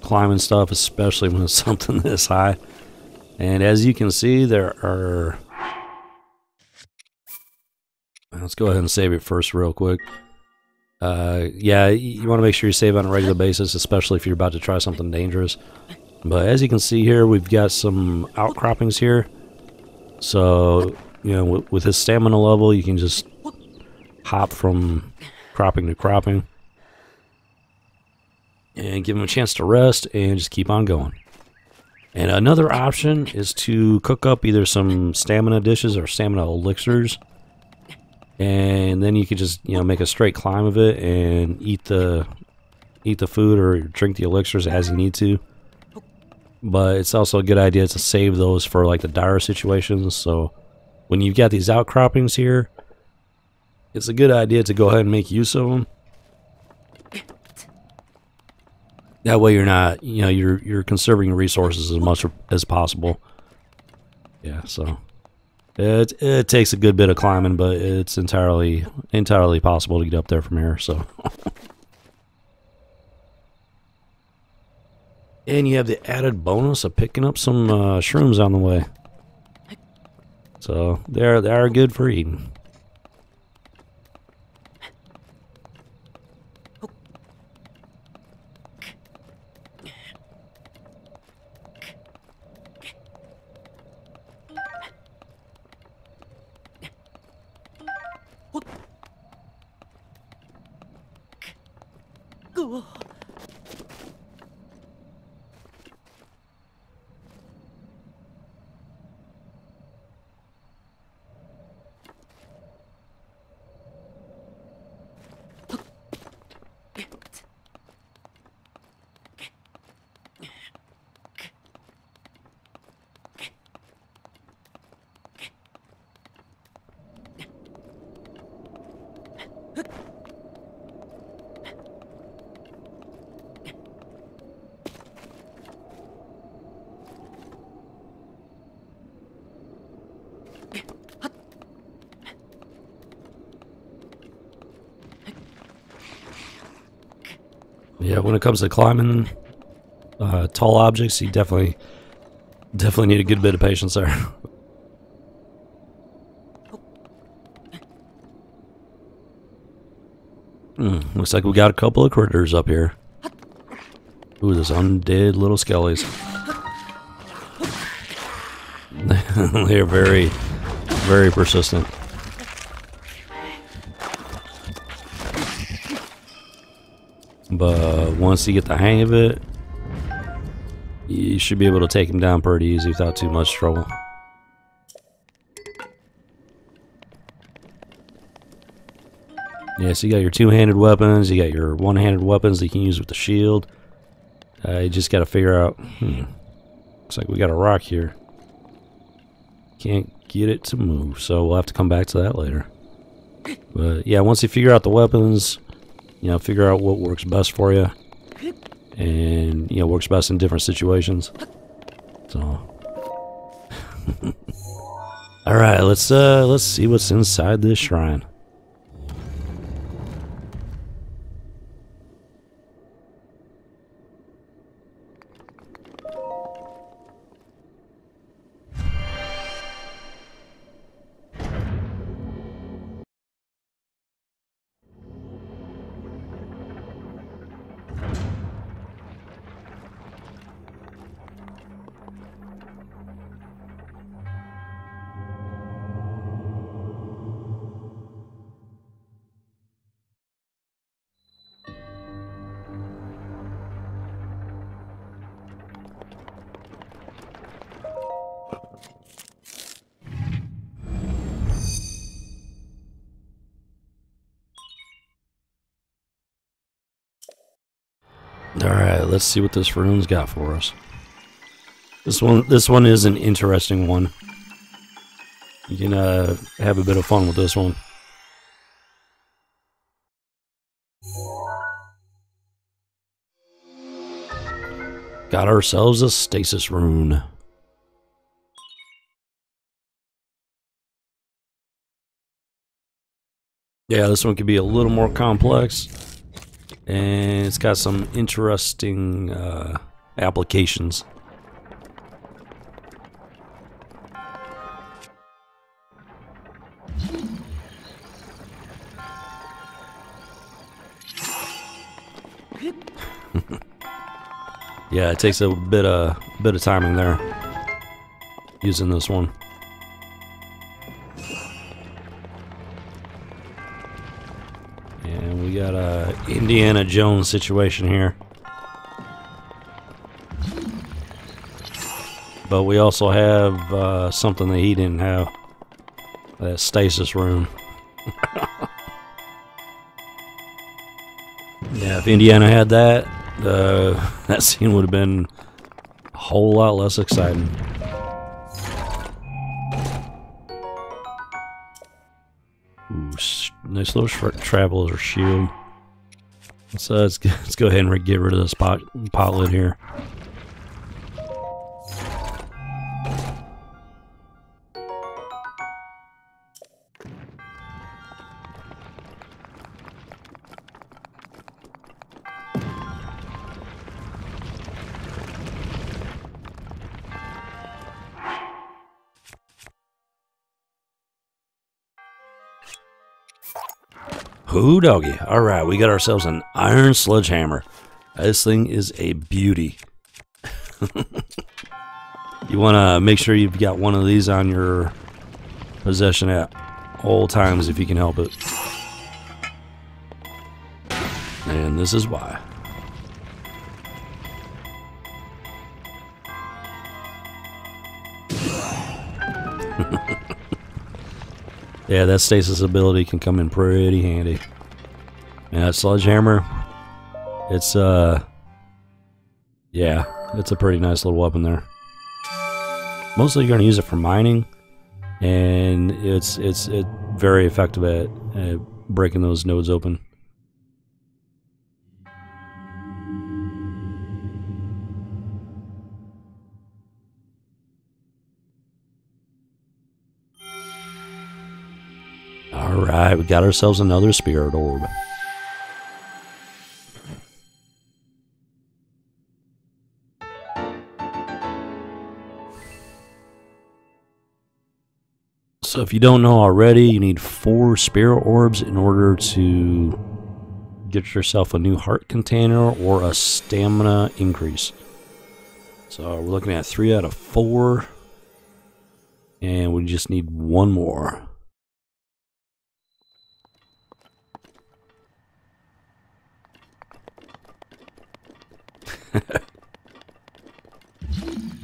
climbing stuff, especially when it's something this high. And as you can see, there are... Let's go ahead and save it first real quick. Yeah, you want to make sure you save on a regular basis, especially if you're about to try something dangerous. But as you can see here, we've got some outcroppings here. So, you know, with his stamina level, you can just hop from cropping to cropping. And give him a chance to rest and just keep on going. And another option is to cook up either some stamina dishes or stamina elixirs. And then you could just, you know, make a straight climb of it and eat the food or drink the elixirs as you need to. But it's also a good idea to save those for like the dire situations. So when you've got these outcroppings here, it's a good idea to go ahead and make use of them. That way you're not, you know, you're conserving resources as much as possible. Yeah, so it takes a good bit of climbing, but it's entirely possible to get up there from here. So, and you have the added bonus of picking up some shrooms on the way. So they are good for eating. Yeah, when it comes to climbing tall objects, you definitely need a good bit of patience there. Looks like we got a couple of critters up here. Ooh, those undead little skellies. They are very, very persistent. But once you get the hang of it, you should be able to take him down pretty easy without too much trouble. Yeah, so you got your two-handed weapons, you got your one-handed weapons that you can use with the shield. You just got to figure out... Looks like we got a rock here. Can't get it to move, so we'll have to come back to that later. But yeah, once you figure out the weapons, you know, figure out what works best for you. And, you know, works best in different situations. So... Alright, let's see what's inside this shrine. Alright, let's see what this room's got for us. This one is an interesting one. You can have a bit of fun with this one. Got ourselves a stasis rune. Yeah, this one could be a little more complex. And it's got some interesting applications. Yeah, it takes a bit of timing there using this one. And we got a Indiana Jones situation here. But we also have something that he didn't have. That stasis room. Yeah, if Indiana had that, that scene would have been a whole lot less exciting. Ooh, nice little traveler shield. Let's go ahead and get rid of this pot lid here. Hoo doggy. Alright, we got ourselves an iron sledgehammer. This thing is a beauty. You want to make sure you've got one of these on your possession at all times if you can help it. And this is why. Yeah, that stasis ability can come in pretty handy. Yeah, that sledgehammer, it's yeah, it's a pretty nice little weapon there. Mostly you're gonna use it for mining, and it's very effective at breaking those nodes open. Alright, we got ourselves another spirit orb. So if you don't know already, you need 4 spirit orbs in order to get yourself a new heart container or a stamina increase. So we're looking at 3 out of 4. And we just need 1 more.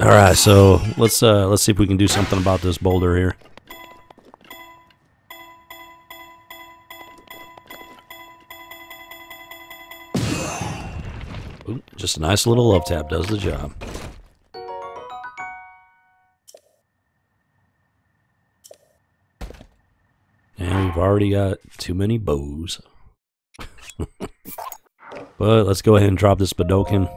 Alright, so let's see if we can do something about this boulder here. Ooh, just a nice little love tap does the job. And we've already got too many bows. But let's go ahead and drop this Badokin.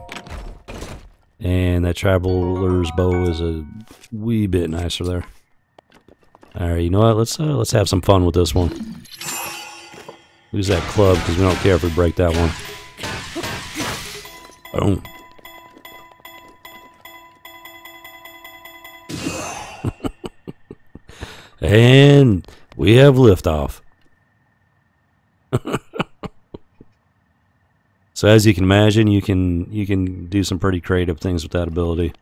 And that Traveler's Bow is a wee bit nicer there. Alright, you know what? Let's have some fun with this one. Use that club because we don't care if we break that one. Boom. And we have liftoff. So as you can imagine, you can do some pretty creative things with that ability.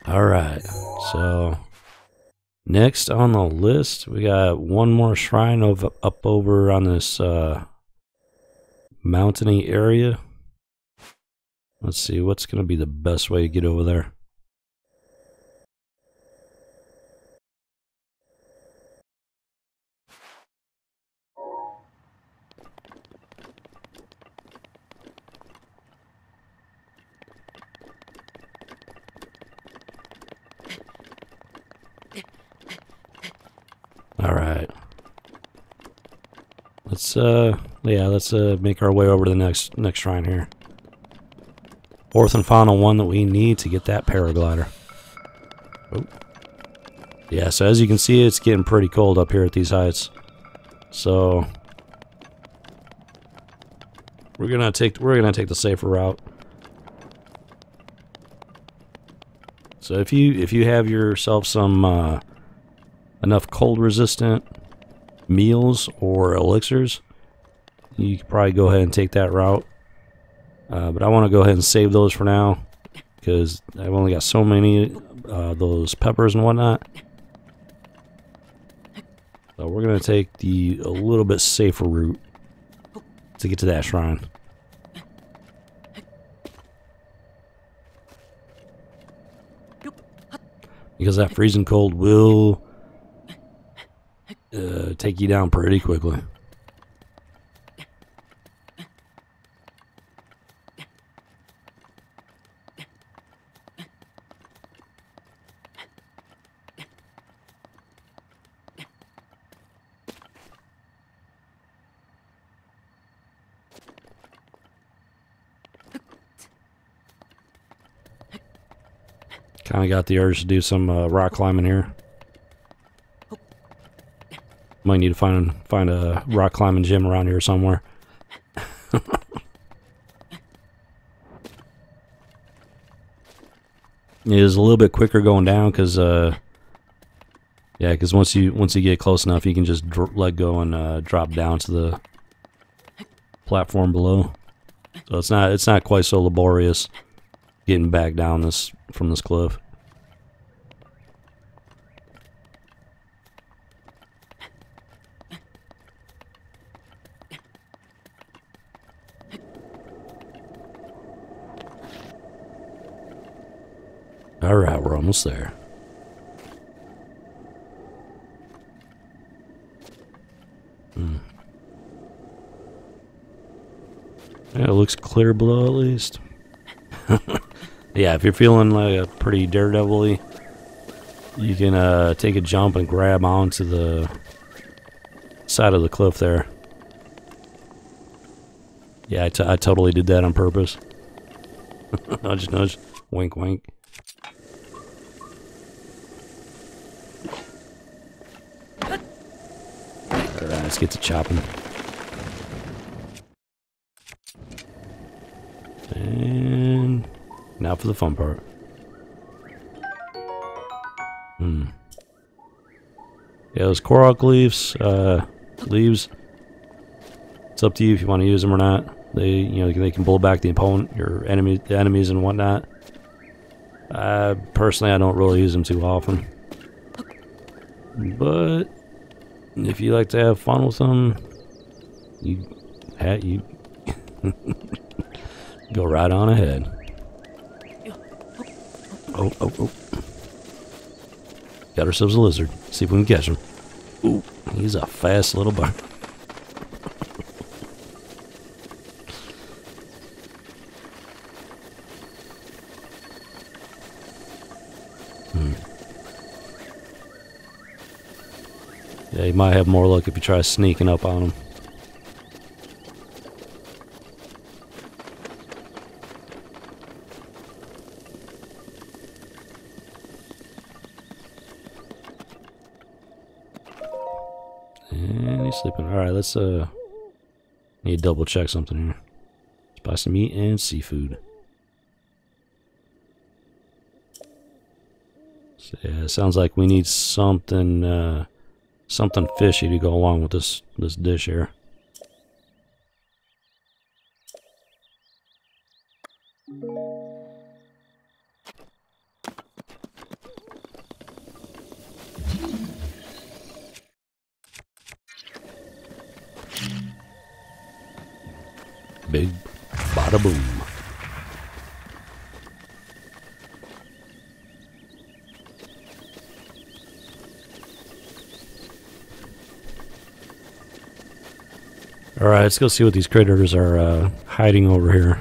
All right, so next on the list, we got one more shrine up over on this mountainy area. Let's see, what's going to be the best way to get over there? All right. Let's make our way over to the next shrine here. Fourth and final one that we need to get that paraglider. Oh. Yeah, so as you can see, it's getting pretty cold up here at these heights. So we're gonna take the safer route. So if you have yourself some enough cold resistant meals or elixirs, you could probably go ahead and take that route. But I want to go ahead and save those for now because I've only got so many those peppers and whatnot. So we're gonna take a little bit safer route to get to that shrine. Because that freezing cold will take you down pretty quickly. Kind of got the urge to do some rock climbing here. Might need to find a rock climbing gym around here somewhere. It is a little bit quicker going down because because once you get close enough, you can just let go and drop down to the platform below. So it's not quite so laborious getting back down from this cliff. Alright, we're almost there. Yeah, it looks clear below at least. Yeah, if you're feeling like a pretty daredevil-y, you can take a jump and grab onto the side of the cliff there. Yeah, I totally did that on purpose. Nudge, nudge, wink, wink. Alright, let's get to chopping. And now for the fun part. Yeah, those Korok leaves. It's up to you if you want to use them or not. They can blow back the opponent, the enemies and whatnot. Personally, I don't really use them too often. But if you like to have fun with them, you go right on ahead. Oh. Got ourselves a lizard. See if we can catch him. Ooh, he's a fast little bug. Yeah, you might have more luck if you try sneaking up on him. And he's sleeping. Alright, let's need to double check something here. Let's buy some meat and seafood. So, yeah, it sounds like we need something something fishy to go along with this dish here. Big bada boom. Alright, let's go see what these critters are hiding over here.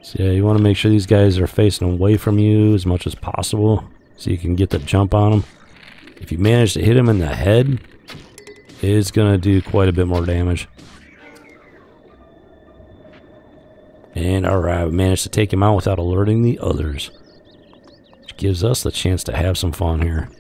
So yeah, you want to make sure these guys are facing away from you as much as possible so you can get the jump on them. If you manage to hit him in the head, it's going to do quite a bit more damage. And alright, we managed to take him out without alerting the others, which gives us the chance to have some fun here.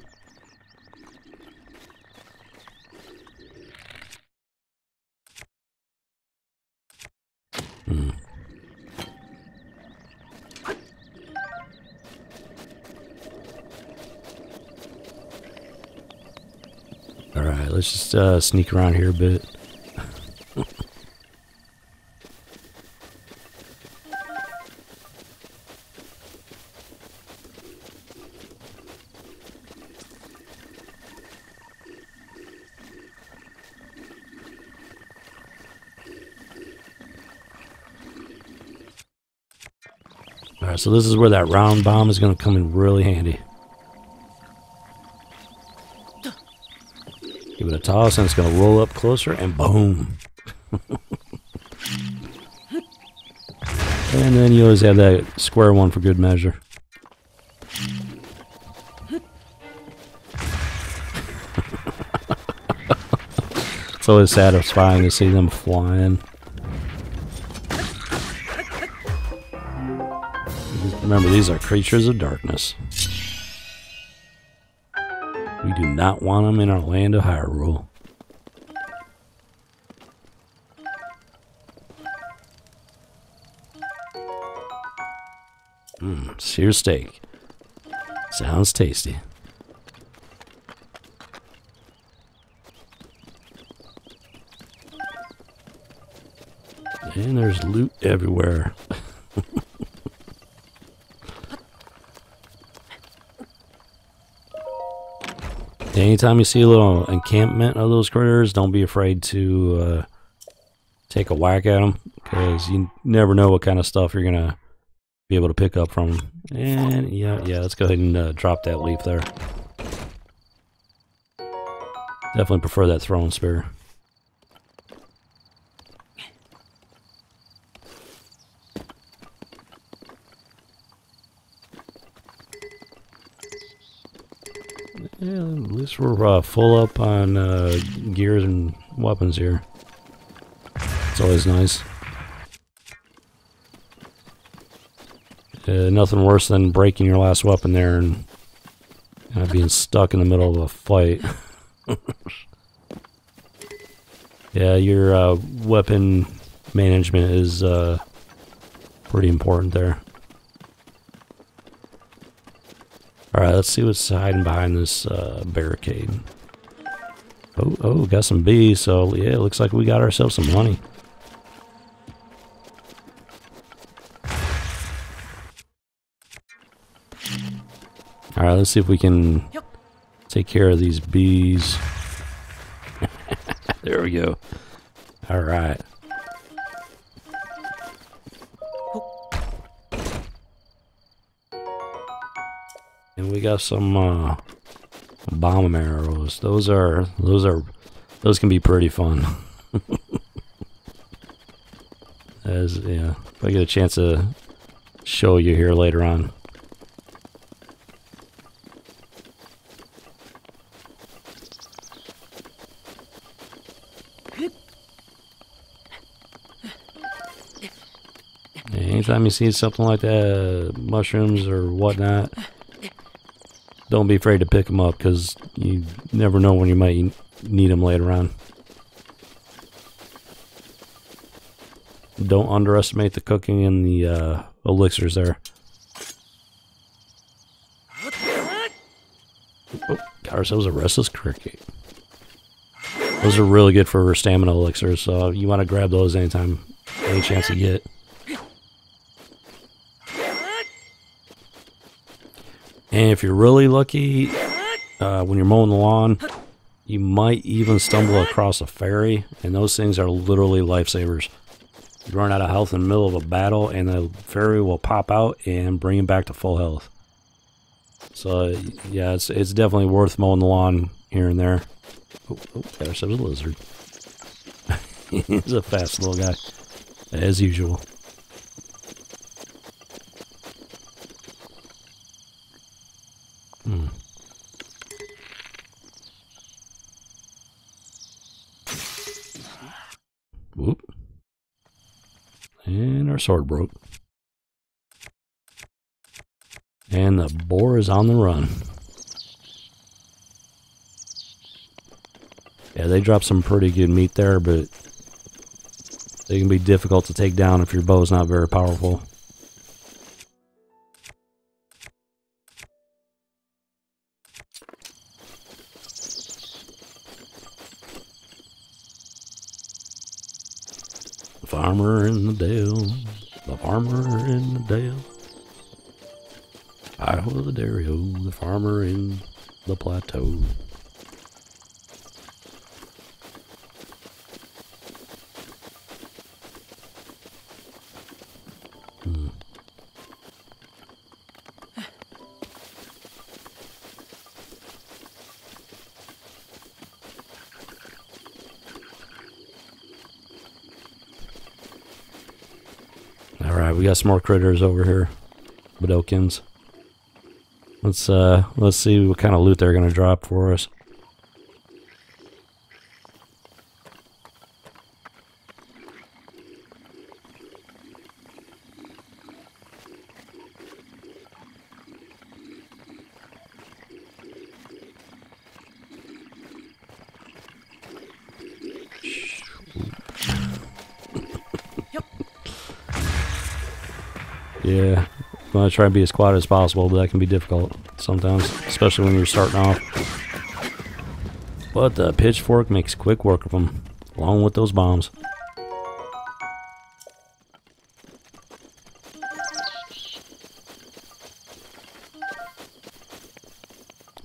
Alright, let's just sneak around here a bit. Alright, so this is where that round bomb is going to come in really handy. Give it a toss and it's going to roll up closer and boom. And then you always have that square one for good measure. It's always satisfying to see them flying. Remember, these are creatures of darkness. We do not want them in our land of Hyrule. Seared steak. Sounds tasty. And there's loot everywhere. Anytime you see a little encampment of those critters, don't be afraid to take a whack at them, because you never know what kind of stuff you're going to be able to pick up from them. And yeah, let's go ahead and drop that leaf there. Definitely prefer that throwing spear. Yeah, at least we're full up on gears and weapons here. It's always nice. Nothing worse than breaking your last weapon there and being stuck in the middle of a fight. Yeah, your weapon management is pretty important there. Alright, let's see what's hiding behind this barricade. Oh, got some bees, so yeah, it looks like we got ourselves some money. Alright, let's see if we can take care of these bees. There we go. Alright. And we got some bomb arrows. Those can be pretty fun. Yeah, if I get a chance to show you here later on. Anytime you see something like that, mushrooms or whatnot, don't be afraid to pick them up, because you never know when you might need them later on. Don't underestimate the cooking and the elixirs there. Oh, got ourselves a restless cricket. Those are really good for stamina elixirs, so you want to grab those anytime, any chance you get. And if you're really lucky, when you're mowing the lawn, you might even stumble across a fairy, and those things are literally lifesavers. You run out of health in the middle of a battle, and the fairy will pop out and bring you back to full health. So yeah, it's definitely worth mowing the lawn here and there. Oh, got ourselves a lizard. He's a fast little guy, as usual. Whoop. And our sword broke. And the boar is on the run. Yeah, they drop some pretty good meat there, but they can be difficult to take down if your bow's not very powerful. The farmer in the dale, the farmer in the dale. Hi-ho the dairy-o, the farmer in the plateau. Alright, we got some more critters over here. Badokins. Let's see what kind of loot they're gonna drop for us. Yeah, I'm gonna try and be as quiet as possible, but that can be difficult sometimes, especially when you're starting off. But the pitchfork makes quick work of them, along with those bombs.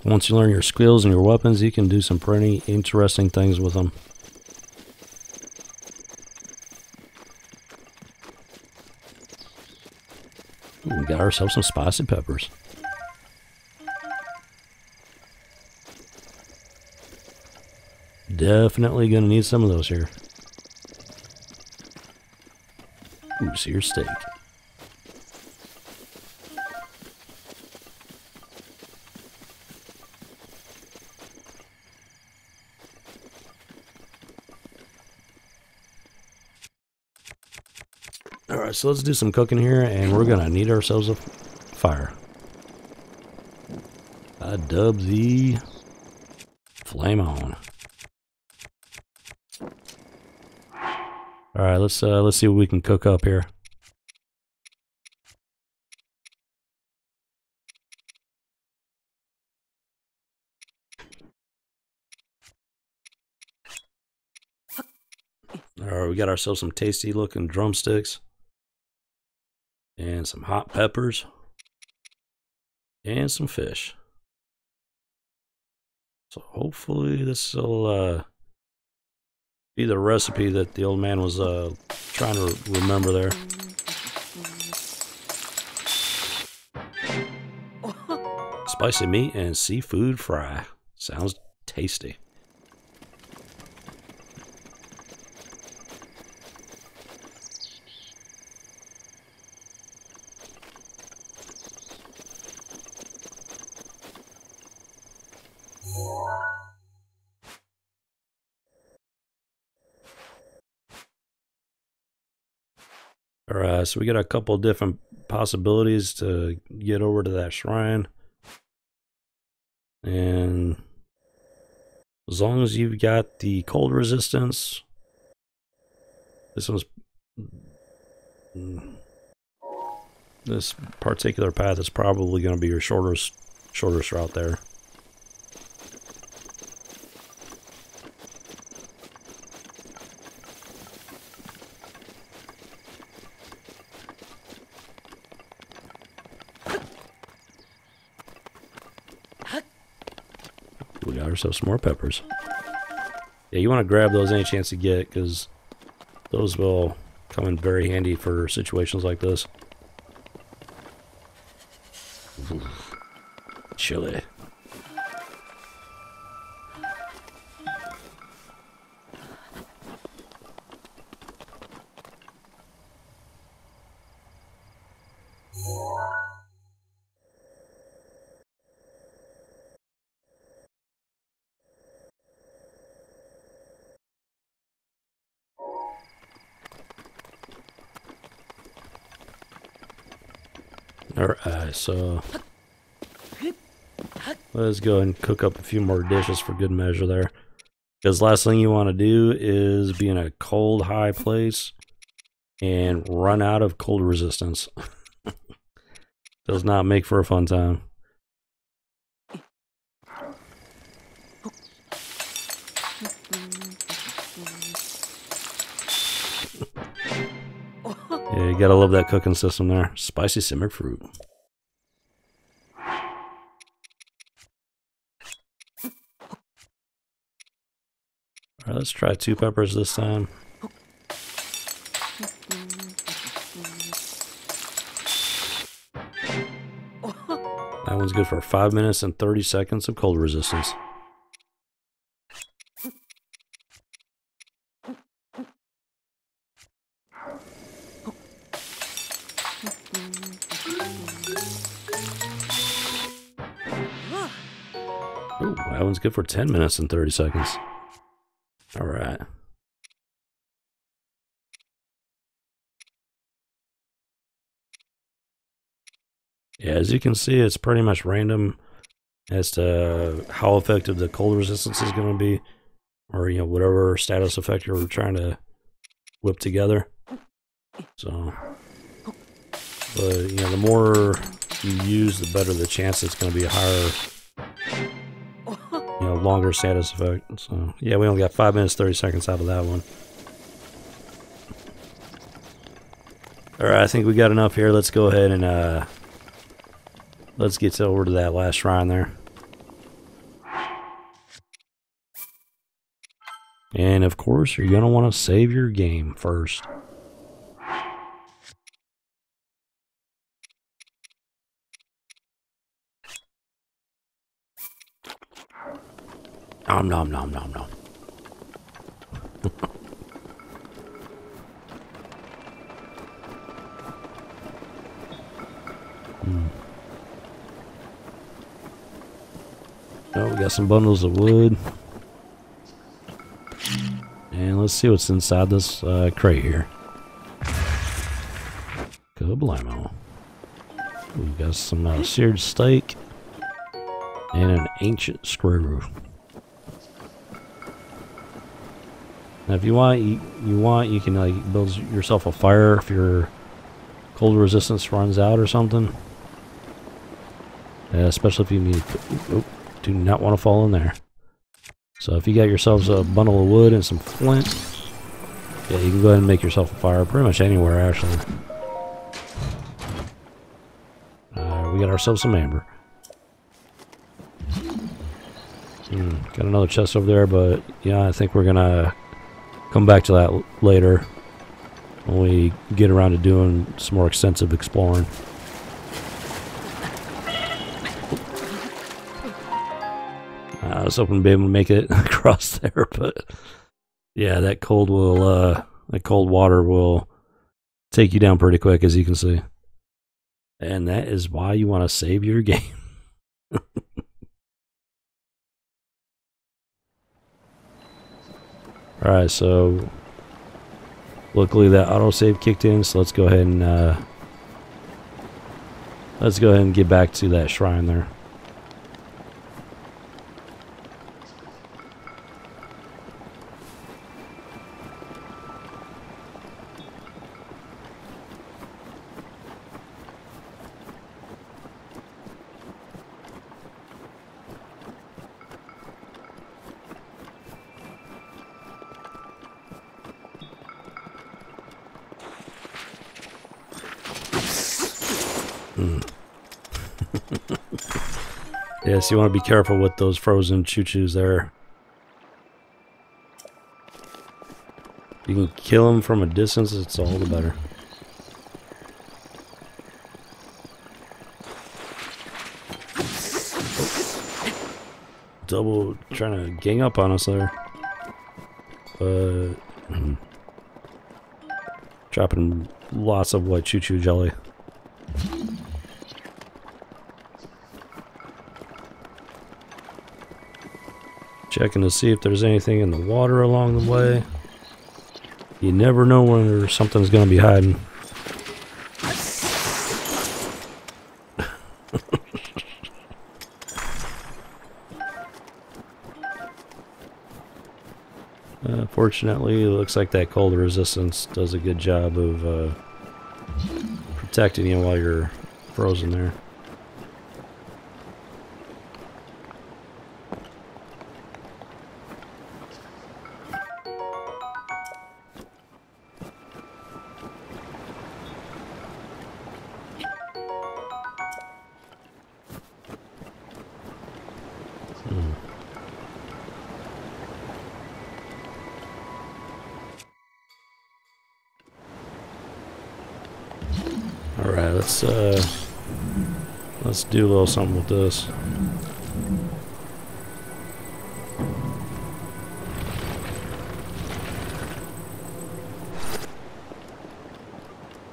Once you learn your skills and your weapons, you can do some pretty interesting things with them. We got ourselves some spicy peppers. Definitely gonna need some of those here. Ooh, seared steak. Alright, so let's do some cooking here, and we're gonna need ourselves a fire. I dub the flame on. Alright, let's see what we can cook up here. Alright, we got ourselves some tasty looking drumsticks. And some hot peppers. And some fish. So hopefully this will be the recipe that the old man was trying to remember there. Spicy meat and seafood fry. Sounds tasty. Alright, so we got a couple different possibilities to get over to that shrine. And as long as you've got the cold resistance, this particular path is probably going to be your shortest route there. We got ourselves some more peppers. Yeah, you want to grab those any chance you get, because those will come in very handy for situations like this. chili. Alright, so let's go and cook up a few more dishes for good measure there. Because last thing you want to do is be in a cold, high place and run out of cold resistance. Does not make for a fun time. Yeah, you gotta love that cooking system there. Spicy simmered fruit. Alright, let's try 2 peppers this time. That one's good for 5 minutes and 30 seconds of cold resistance. Ooh, that one's good for 10 minutes and 30 seconds. Alright. Yeah, as you can see, it's pretty much random as to how effective the cold resistance is going to be, or, you know, whatever status effect you're trying to whip together. So, but, you know, the more you use, the better the chance it's going to be a higher, you know, longer status effect. So, yeah, we only got 5 minutes, 30 seconds out of that one. Alright, I think we got enough here. Let's go ahead and, let's get over to that last shrine there. And of course, you're going to want to save your game first. Nom nom nom nom nom. Oh, we got some bundles of wood. And let's see what's inside this crate here. Kablamo. We've got some seared steak and an ancient screw. Now, if you want, you can like build yourself a fire if your cold resistance runs out or something. Especially if you need. Oh, do not want to fall in there. So if you got yourselves a bundle of wood and some flint, yeah, you can go ahead and make yourself a fire pretty much anywhere, actually. We got ourselves some amber. Got another chest over there, but yeah, I think we're gonna come back to that later when we get around to doing some more extensive exploring. I was hoping to be able to make it across there, but yeah, that cold water will take you down pretty quick, as you can see. And that is why you want to save your game. Alright, so luckily that autosave kicked in, so let's go ahead and get back to that shrine there. Yes, you want to be careful with those frozen choo-choos there. You can kill them from a distance, it's all the better. double trying to gang up on us there. But dropping lots of white choo-choo jelly. Checking to see if there's anything in the water along the way. You never know when something's gonna be hiding. Fortunately, it looks like that cold resistance does a good job of protecting you while you're frozen there. Alright, let's do a little something with this.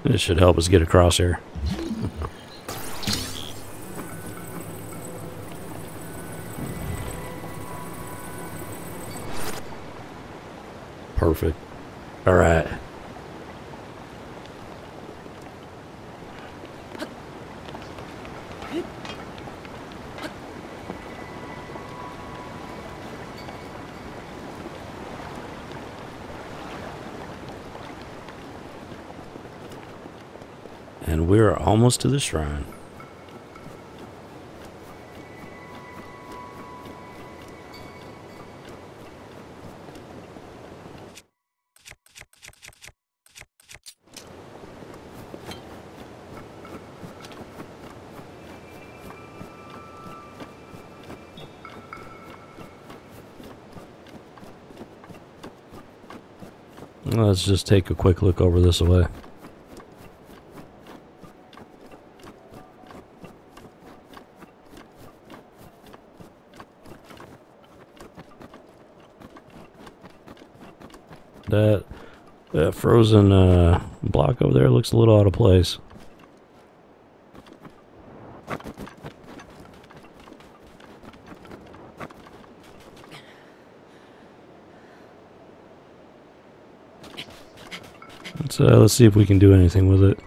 This should help us get across here. Perfect. Alright. And we're almost to the shrine. Let's just take a quick look over this way. That frozen block over there looks a little out of place. Let's see if we can do anything with it.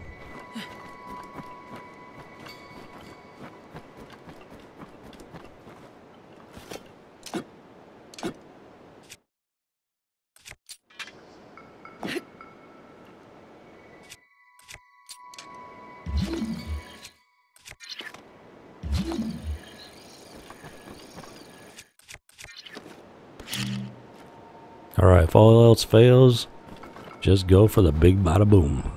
Alright, if all else fails, just go for the big bada boom.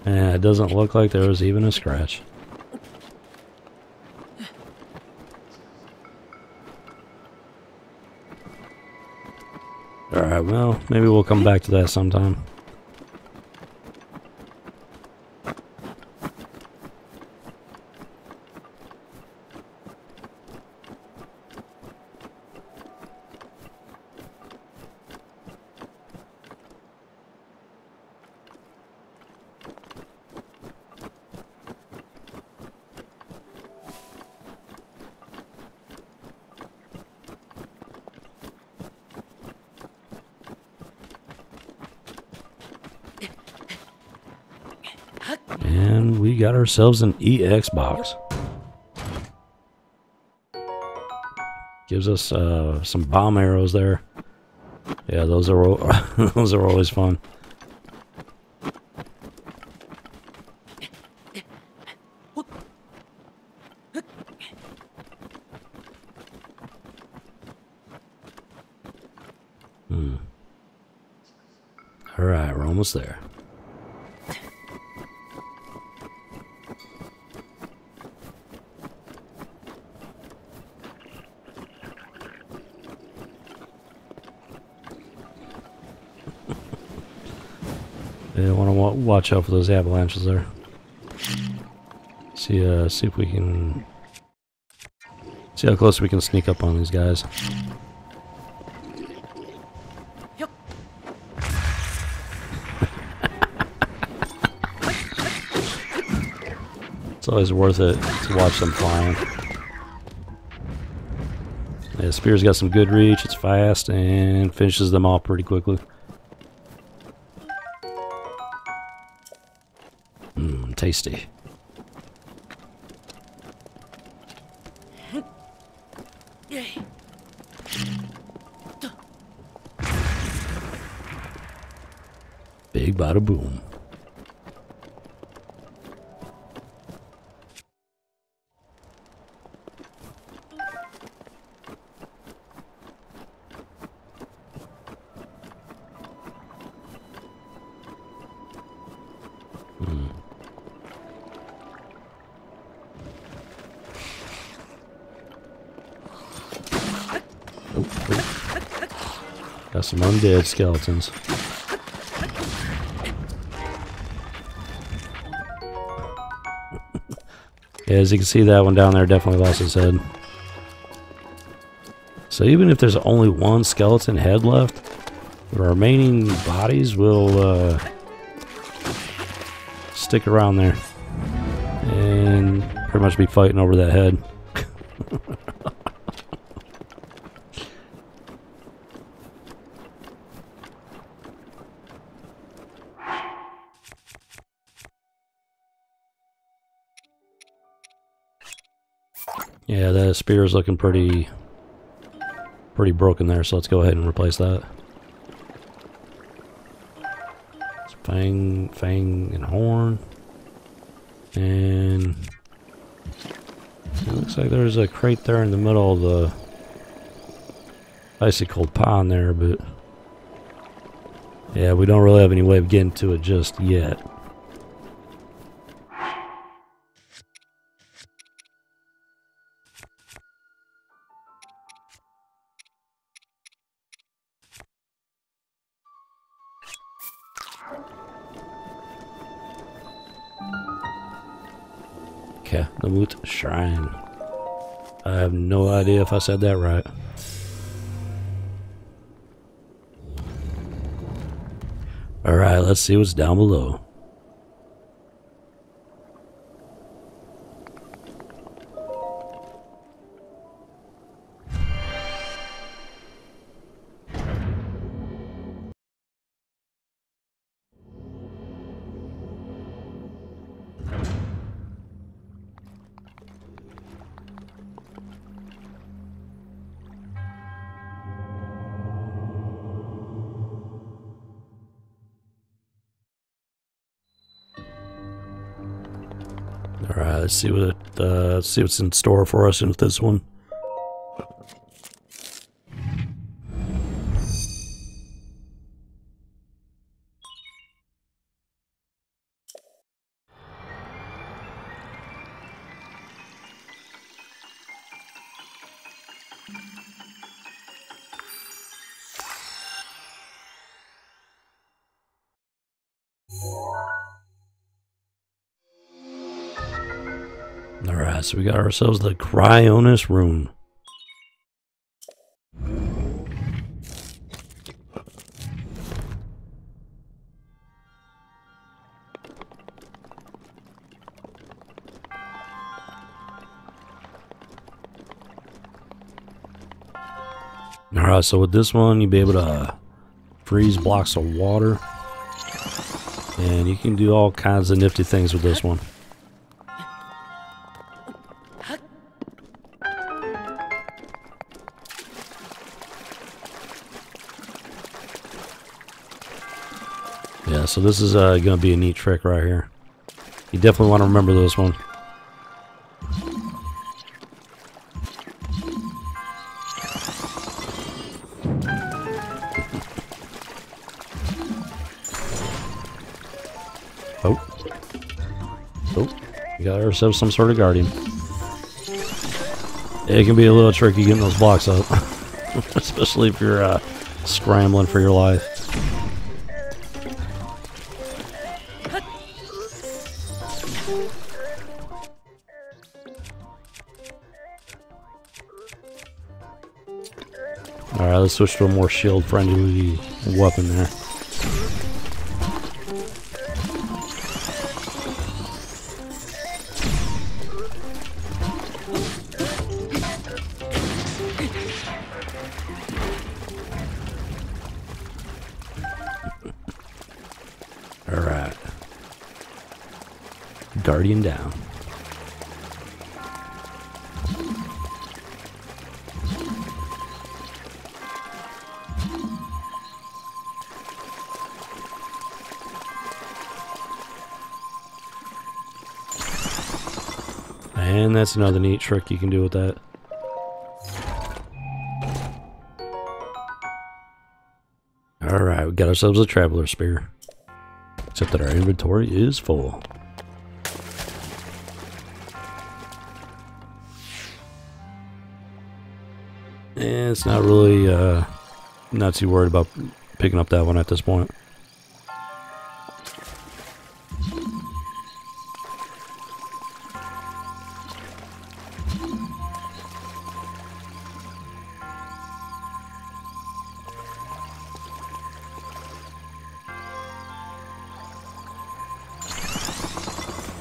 And it doesn't look like there was even a scratch. Alright, well, maybe we'll come back to that sometime. And we got ourselves an EX box. Gives us some bomb arrows there. Yeah, those are those are always fun. All right, we're almost there. Yeah, I want to watch out for those avalanches there. See if we can see how close we can sneak up on these guys. It's always worth it to watch them flying. Yeah, Spear's got some good reach, it's fast, and finishes them off pretty quickly. Tasty. Big bada boom. Got some undead skeletons. Yeah, as you can see, that one down there definitely lost his head. So even if there's only one skeleton head left, the remaining bodies will stick around there and pretty much be fighting over that head. Yeah, that spear is looking pretty broken there, so let's go ahead and replace that. It's fang, and horn. And it looks like there's a crate there in the middle of the icy cold pond there, but yeah, we don't really have any way of getting to it just yet. Namut Shrine. I have no idea if I said that right. Alright, let's see what's down below. Alright, let's see what's in store for us with this one. Alright, so we got ourselves the Cryonis Rune. Alright, so with this one, you'll be able to freeze blocks of water. And you can do all kinds of nifty things with this one. Yeah, so this is going to be a neat trick right here. You definitely want to remember this one. Oh, we got ourselves some sort of guardian. It can be a little tricky getting those blocks up, especially if you're scrambling for your life. Alright, let's switch to a more shield-friendly weapon there. Alright. Guardian down. And that's another neat trick you can do with that. Alright, we got ourselves a traveler spear. Except that our inventory is full. And it's not really, not too worried about picking up that one at this point.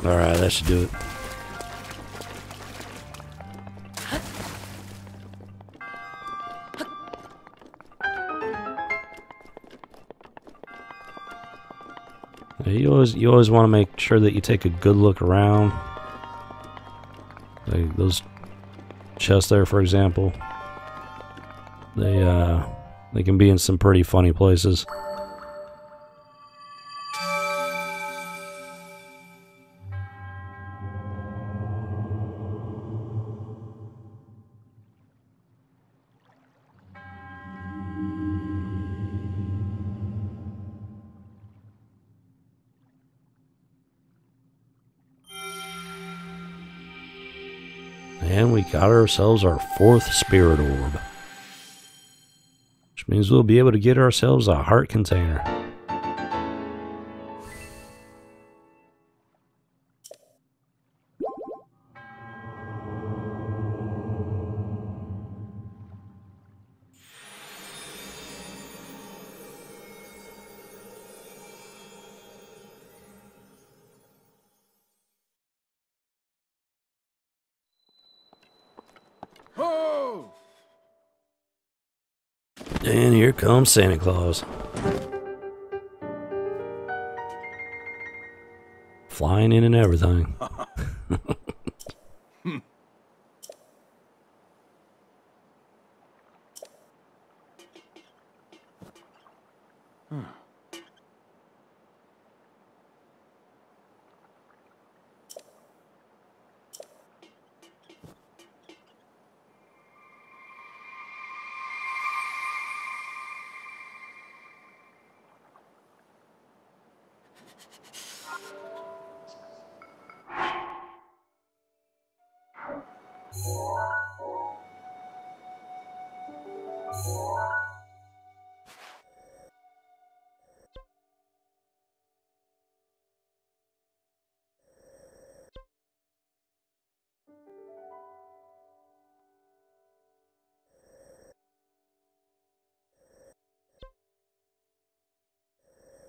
Alright, that should do it. You always want to make sure that you take a good look around. Like those chests there, for example. They can be in some pretty funny places. And we got ourselves our 4th spirit orb. Which means we'll be able to get ourselves a heart container. Ho! And here comes Santa Claus. Flying in and everything.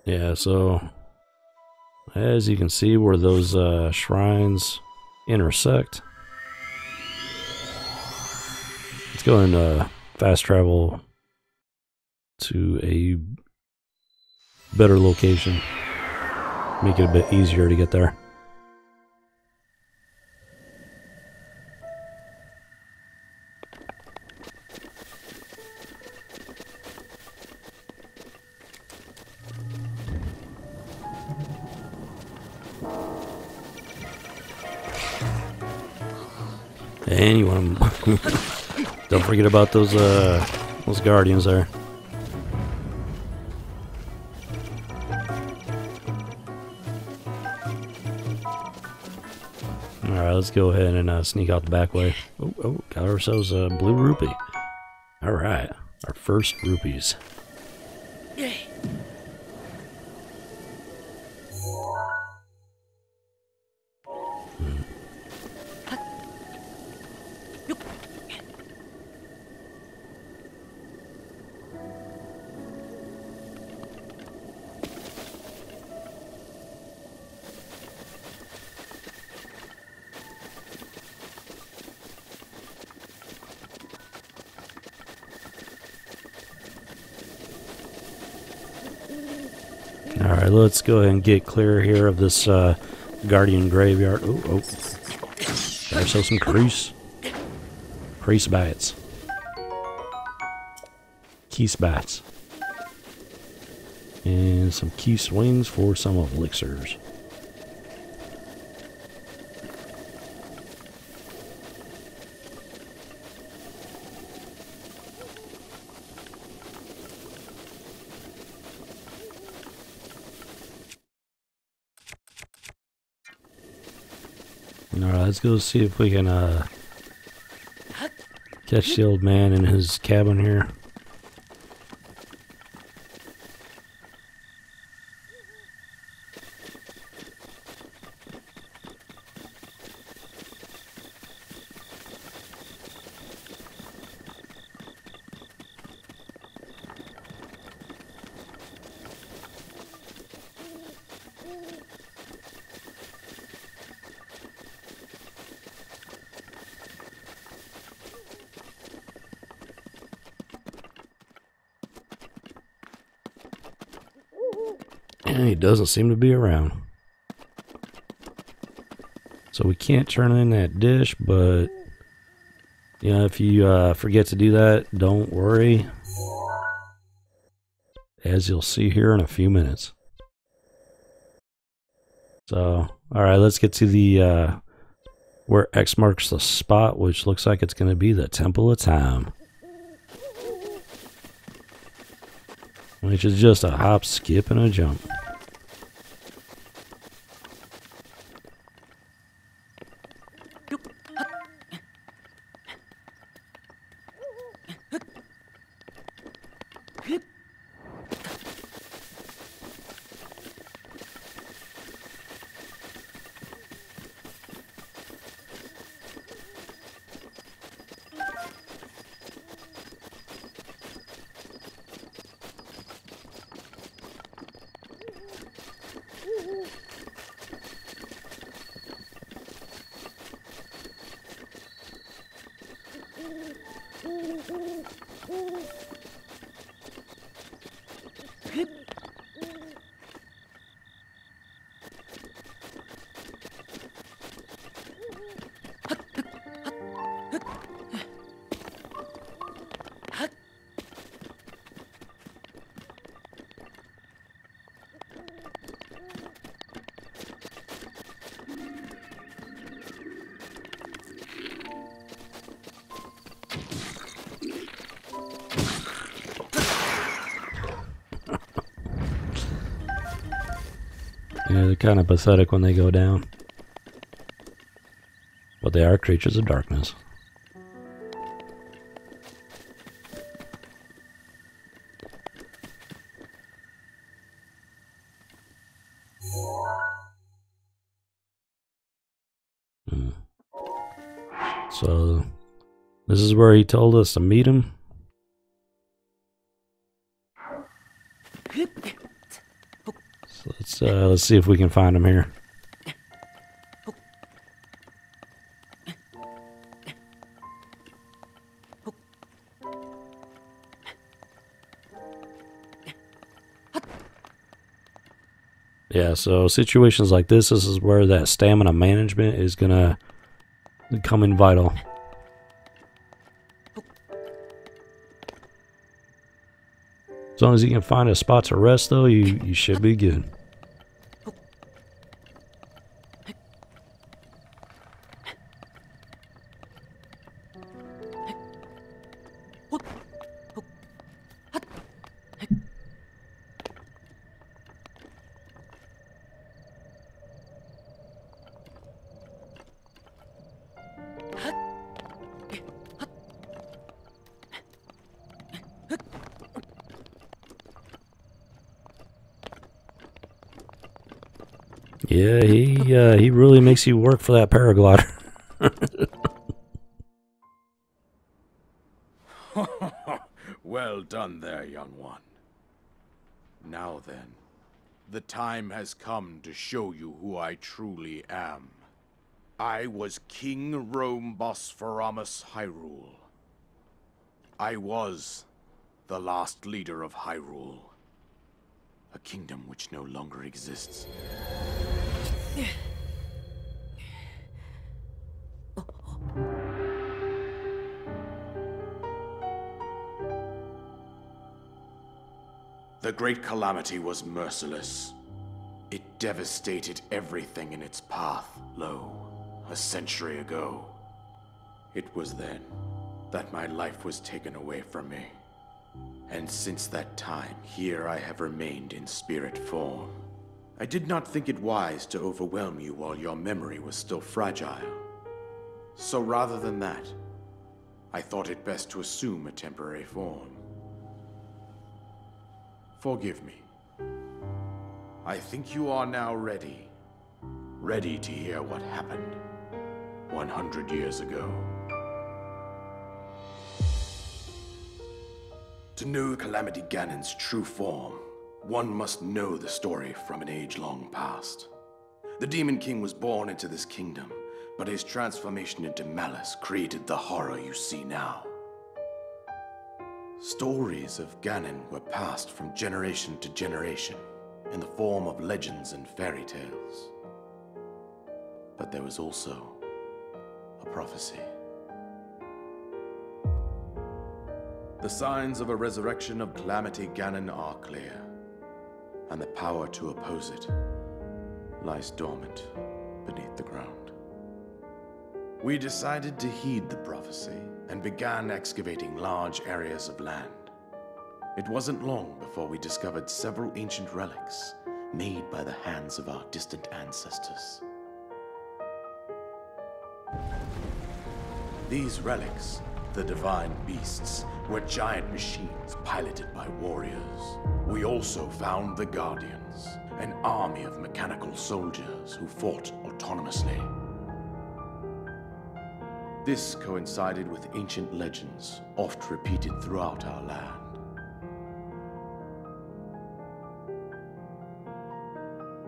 Yeah, so as you can see where those shrines intersect, let's go and fast travel to a better location. Make it a bit easier to get there. And you want to don't forget about those guardians there. All right, let's go ahead and sneak out the back way. Oh, got ourselves a blue rupee. All right, our first rupees. Alright, let's go ahead and get clear here of this Guardian Graveyard. Oh, oh. Got ourselves some crease. Crease bats. Keese bats. And some Keese wings for some elixirs. Alright, let's go see if we can catch the old man in his cabin here. And he doesn't seem to be around. So we can't turn in that dish, but you know, if you forget to do that, don't worry. As you'll see here in a few minutes. So, alright, let's get to the where X marks the spot, which looks like it's going to be the Temple of Time. Which is just a hop, skip, and a jump. Yeah, they're kind of pathetic when they go down. But they are creatures of darkness. So, this is where he told us to meet him. So let's see if we can find him here. Yeah, so situations like this is where that stamina management is gonna come in vital. As long as you can find a spot to rest, though, you should be good. Yeah, he really makes you work for that paraglider. Well done there, young one. Now then, the time has come to show you who I truly am. I was King Rome Bosphoramos Hyrule. I was the last leader of Hyrule. A kingdom which no longer exists. The Great Calamity was merciless. It devastated everything in its path, a century ago. It was then that my life was taken away from me. And since that time, here I have remained in spirit form. I did not think it wise to overwhelm you while your memory was still fragile. So rather than that, I thought it best to assume a temporary form. Forgive me. I think you are now ready. Ready to hear what happened 100 years ago. To know Calamity Ganon's true form, one must know the story from an age long past. The Demon King was born into this kingdom, but his transformation into malice created the horror you see now. Stories of Ganon were passed from generation to generation in the form of legends and fairy tales. But there was also a prophecy. The signs of a resurrection of Calamity Ganon are clear, and the power to oppose it lies dormant beneath the ground. We decided to heed the prophecy and began excavating large areas of land. It wasn't long before we discovered several ancient relics made by the hands of our distant ancestors. These relics, the divine beasts, were giant machines piloted by warriors. We also found the Guardians, an army of mechanical soldiers who fought autonomously. This coincided with ancient legends, oft repeated throughout our land.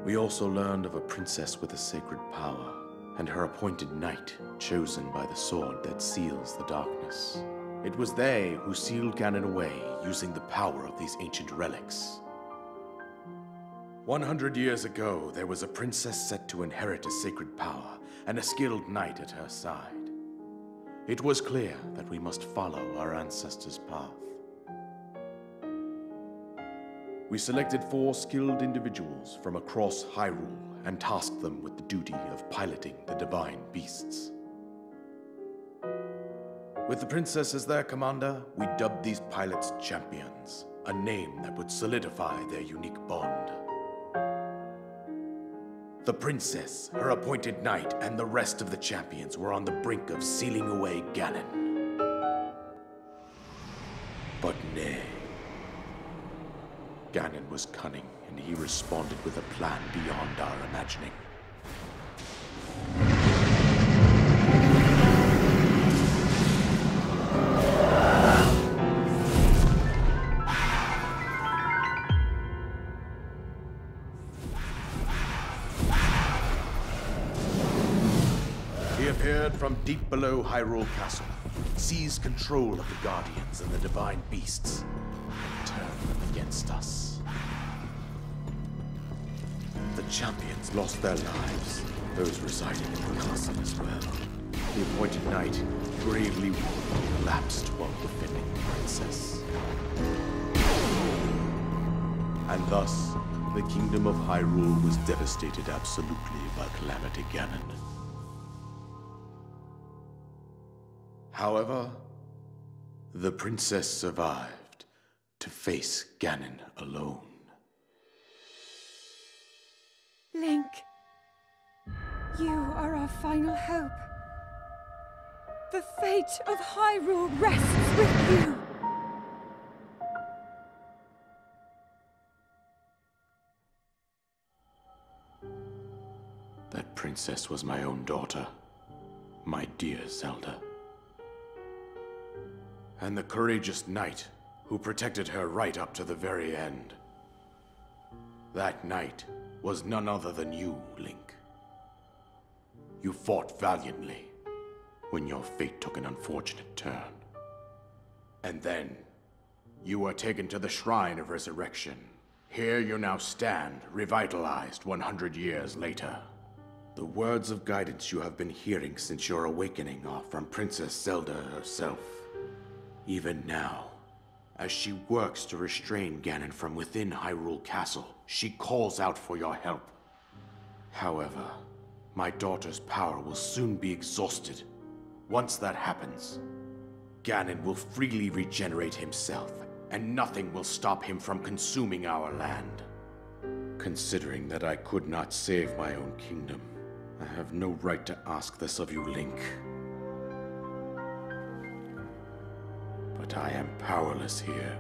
We also learned of a princess with a sacred power, and her appointed knight, chosen by the sword that seals the darkness. It was they who sealed Ganon away using the power of these ancient relics. 100 years ago, there was a princess set to inherit a sacred power, and a skilled knight at her side. It was clear that we must follow our ancestors' path. We selected 4 skilled individuals from across Hyrule and tasked them with the duty of piloting the divine beasts. With the princess as their commander, we dubbed these pilots champions, a name that would solidify their unique bond. The princess, her appointed knight, and the rest of the champions were on the brink of sealing away Ganon. But nay. Ganon was cunning, and he responded with a plan beyond our imagining. He appeared from deep below Hyrule Castle, seized control of the Guardians and the divine beasts, and turned them against us. The champions lost their lives, those residing in the castle as well. The appointed knight, bravely wounded, collapsed while defending the princess. And thus, the kingdom of Hyrule was devastated absolutely by Calamity Ganon. However, the princess survived to face Ganon alone. Link, you are our final hope. The fate of Hyrule rests with you. That princess was my own daughter, my dear Zelda. And the courageous knight who protected her right up to the very end. That knight was none other than you, Link. You fought valiantly when your fate took an unfortunate turn. And then, you were taken to the Shrine of Resurrection, Here you now stand, revitalized 100 years later. The words of guidance you have been hearing since your awakening are from Princess Zelda herself. Even now, as she works to restrain Ganon from within Hyrule Castle, she calls out for your help. However, my daughter's power will soon be exhausted. Once that happens, Ganon will freely regenerate himself, and nothing will stop him from consuming our land. Considering that I could not save my own kingdom, I have no right to ask this of you, Link. But I am powerless here.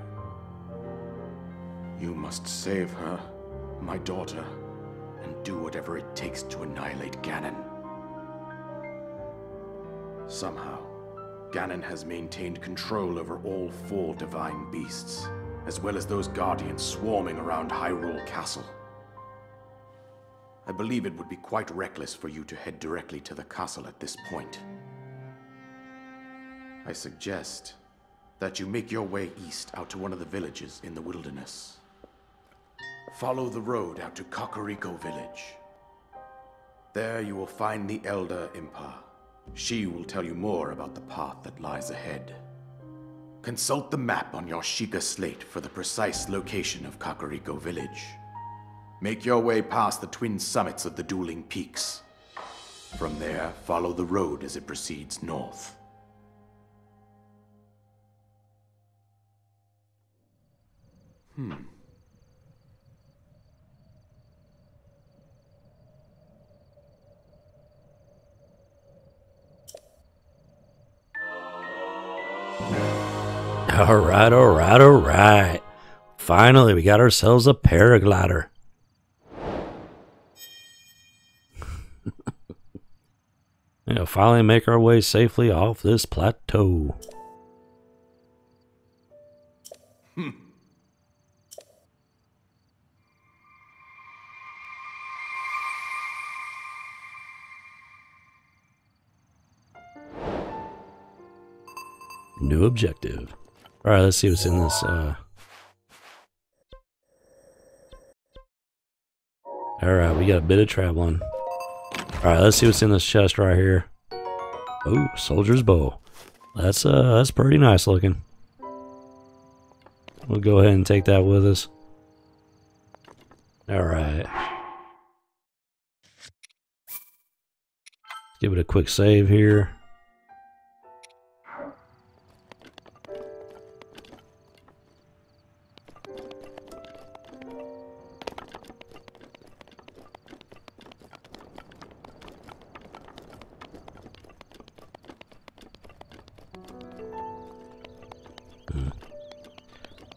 You must save her, my daughter, and do whatever it takes to annihilate Ganon. Somehow, Ganon has maintained control over all 4 divine beasts, as well as those guardians swarming around Hyrule Castle. I believe it would be quite reckless for you to head directly to the castle at this point. I suggest that you make your way east out to one of the villages in the wilderness. Follow the road out to Kakariko Village. There you will find the Elder Impa. She will tell you more about the path that lies ahead. Consult the map on your Sheikah slate for the precise location of Kakariko Village. Make your way past the twin summits of the dueling peaks. From there, follow the road as it proceeds north. Alright. Finally, we got ourselves a paraglider. Yeah, finally make our way safely off this plateau. New objective. Alright, let's see what's in this. Alright, we got a bit of traveling. Alright, let's see what's in this chest right here. Oh, soldier's bow. That's pretty nice looking. We'll go ahead and take that with us. Alright. Give it a quick save here.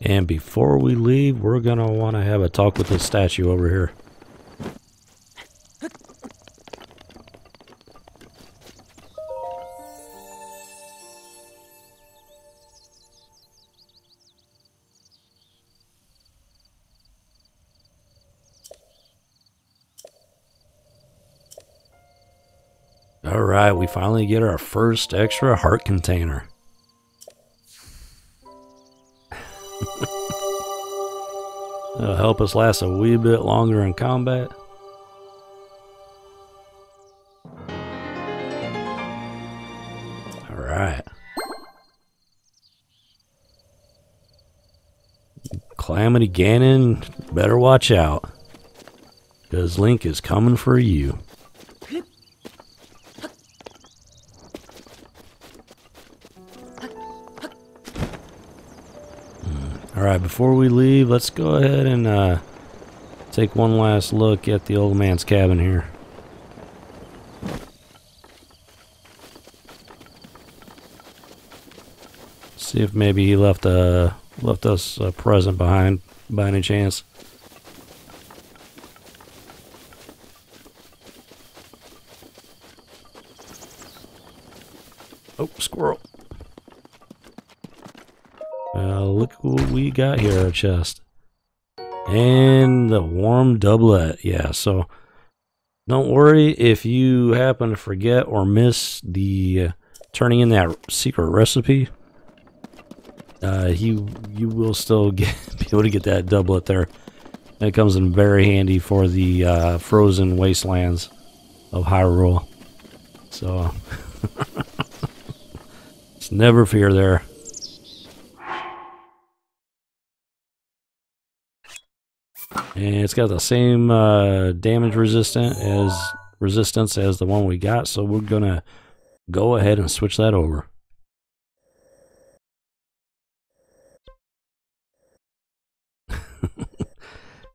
And before we leave, we're gonna want to have a talk with this statue over here. Alright, we finally get our first extra heart container. That'll help us last a wee bit longer in combat. Alright. Calamity Ganon, better watch out. Because Link is coming for you. Alright, before we leave, let's go ahead and take one last look at the old man's cabin here. See if maybe he left us a present behind by any chance. Oh, squirrel. Look what we got here, our chest. And the warm doublet. Yeah, so don't worry if you happen to forget or miss the turning in that secret recipe. You will still be able to get that doublet there. It comes in very handy for the frozen wastelands of Hyrule. So, just never fear there. And it's got the same damage resistance as the one we got, so we're gonna go ahead and switch that over.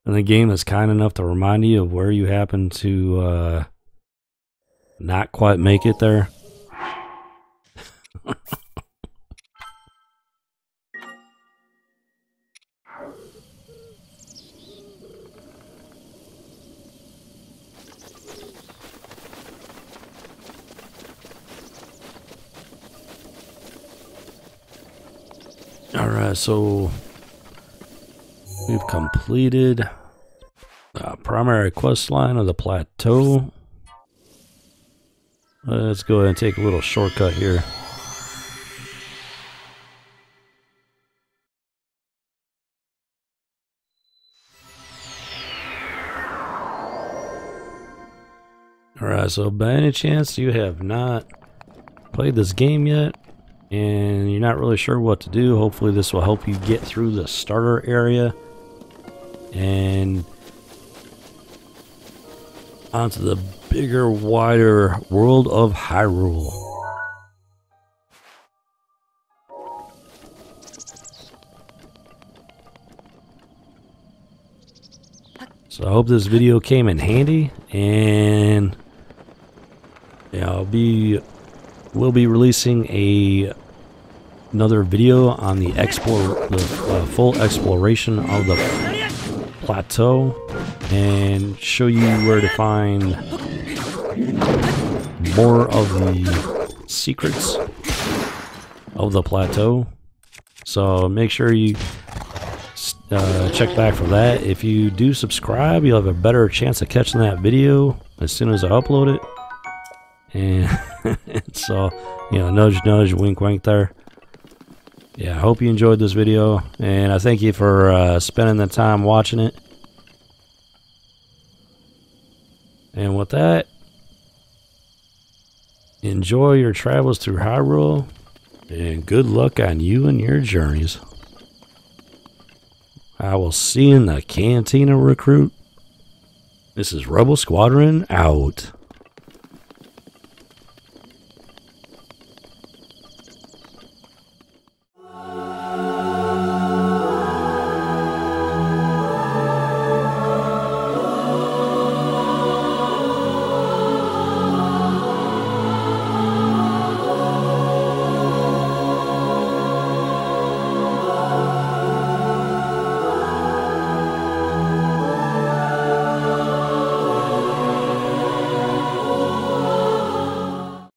And the game is kind enough to remind you of where you happen to not quite make it there. Alright, so we've completed the primary quest line of the Plateau. Let's go ahead and take a little shortcut here. Alright, so by any chance you have not played this game yet, and you're not really sure what to do, hopefully this will help you get through the starter area and onto the bigger, wider world of Hyrule. So I hope this video came in handy, and yeah, we'll be releasing another video on the full exploration of the Plateau and show you where to find more of the secrets of the Plateau. So make sure you check back for that. If you do subscribe, you'll have a better chance of catching that video as soon as I upload it. And so, you know, nudge, nudge, wink, wink there. Yeah, I hope you enjoyed this video, and I thank you for spending the time watching it. And with that, enjoy your travels through Hyrule, and good luck on you and your journeys. I will see you in the Cantina, Recruit. This is Rebel Squadron out.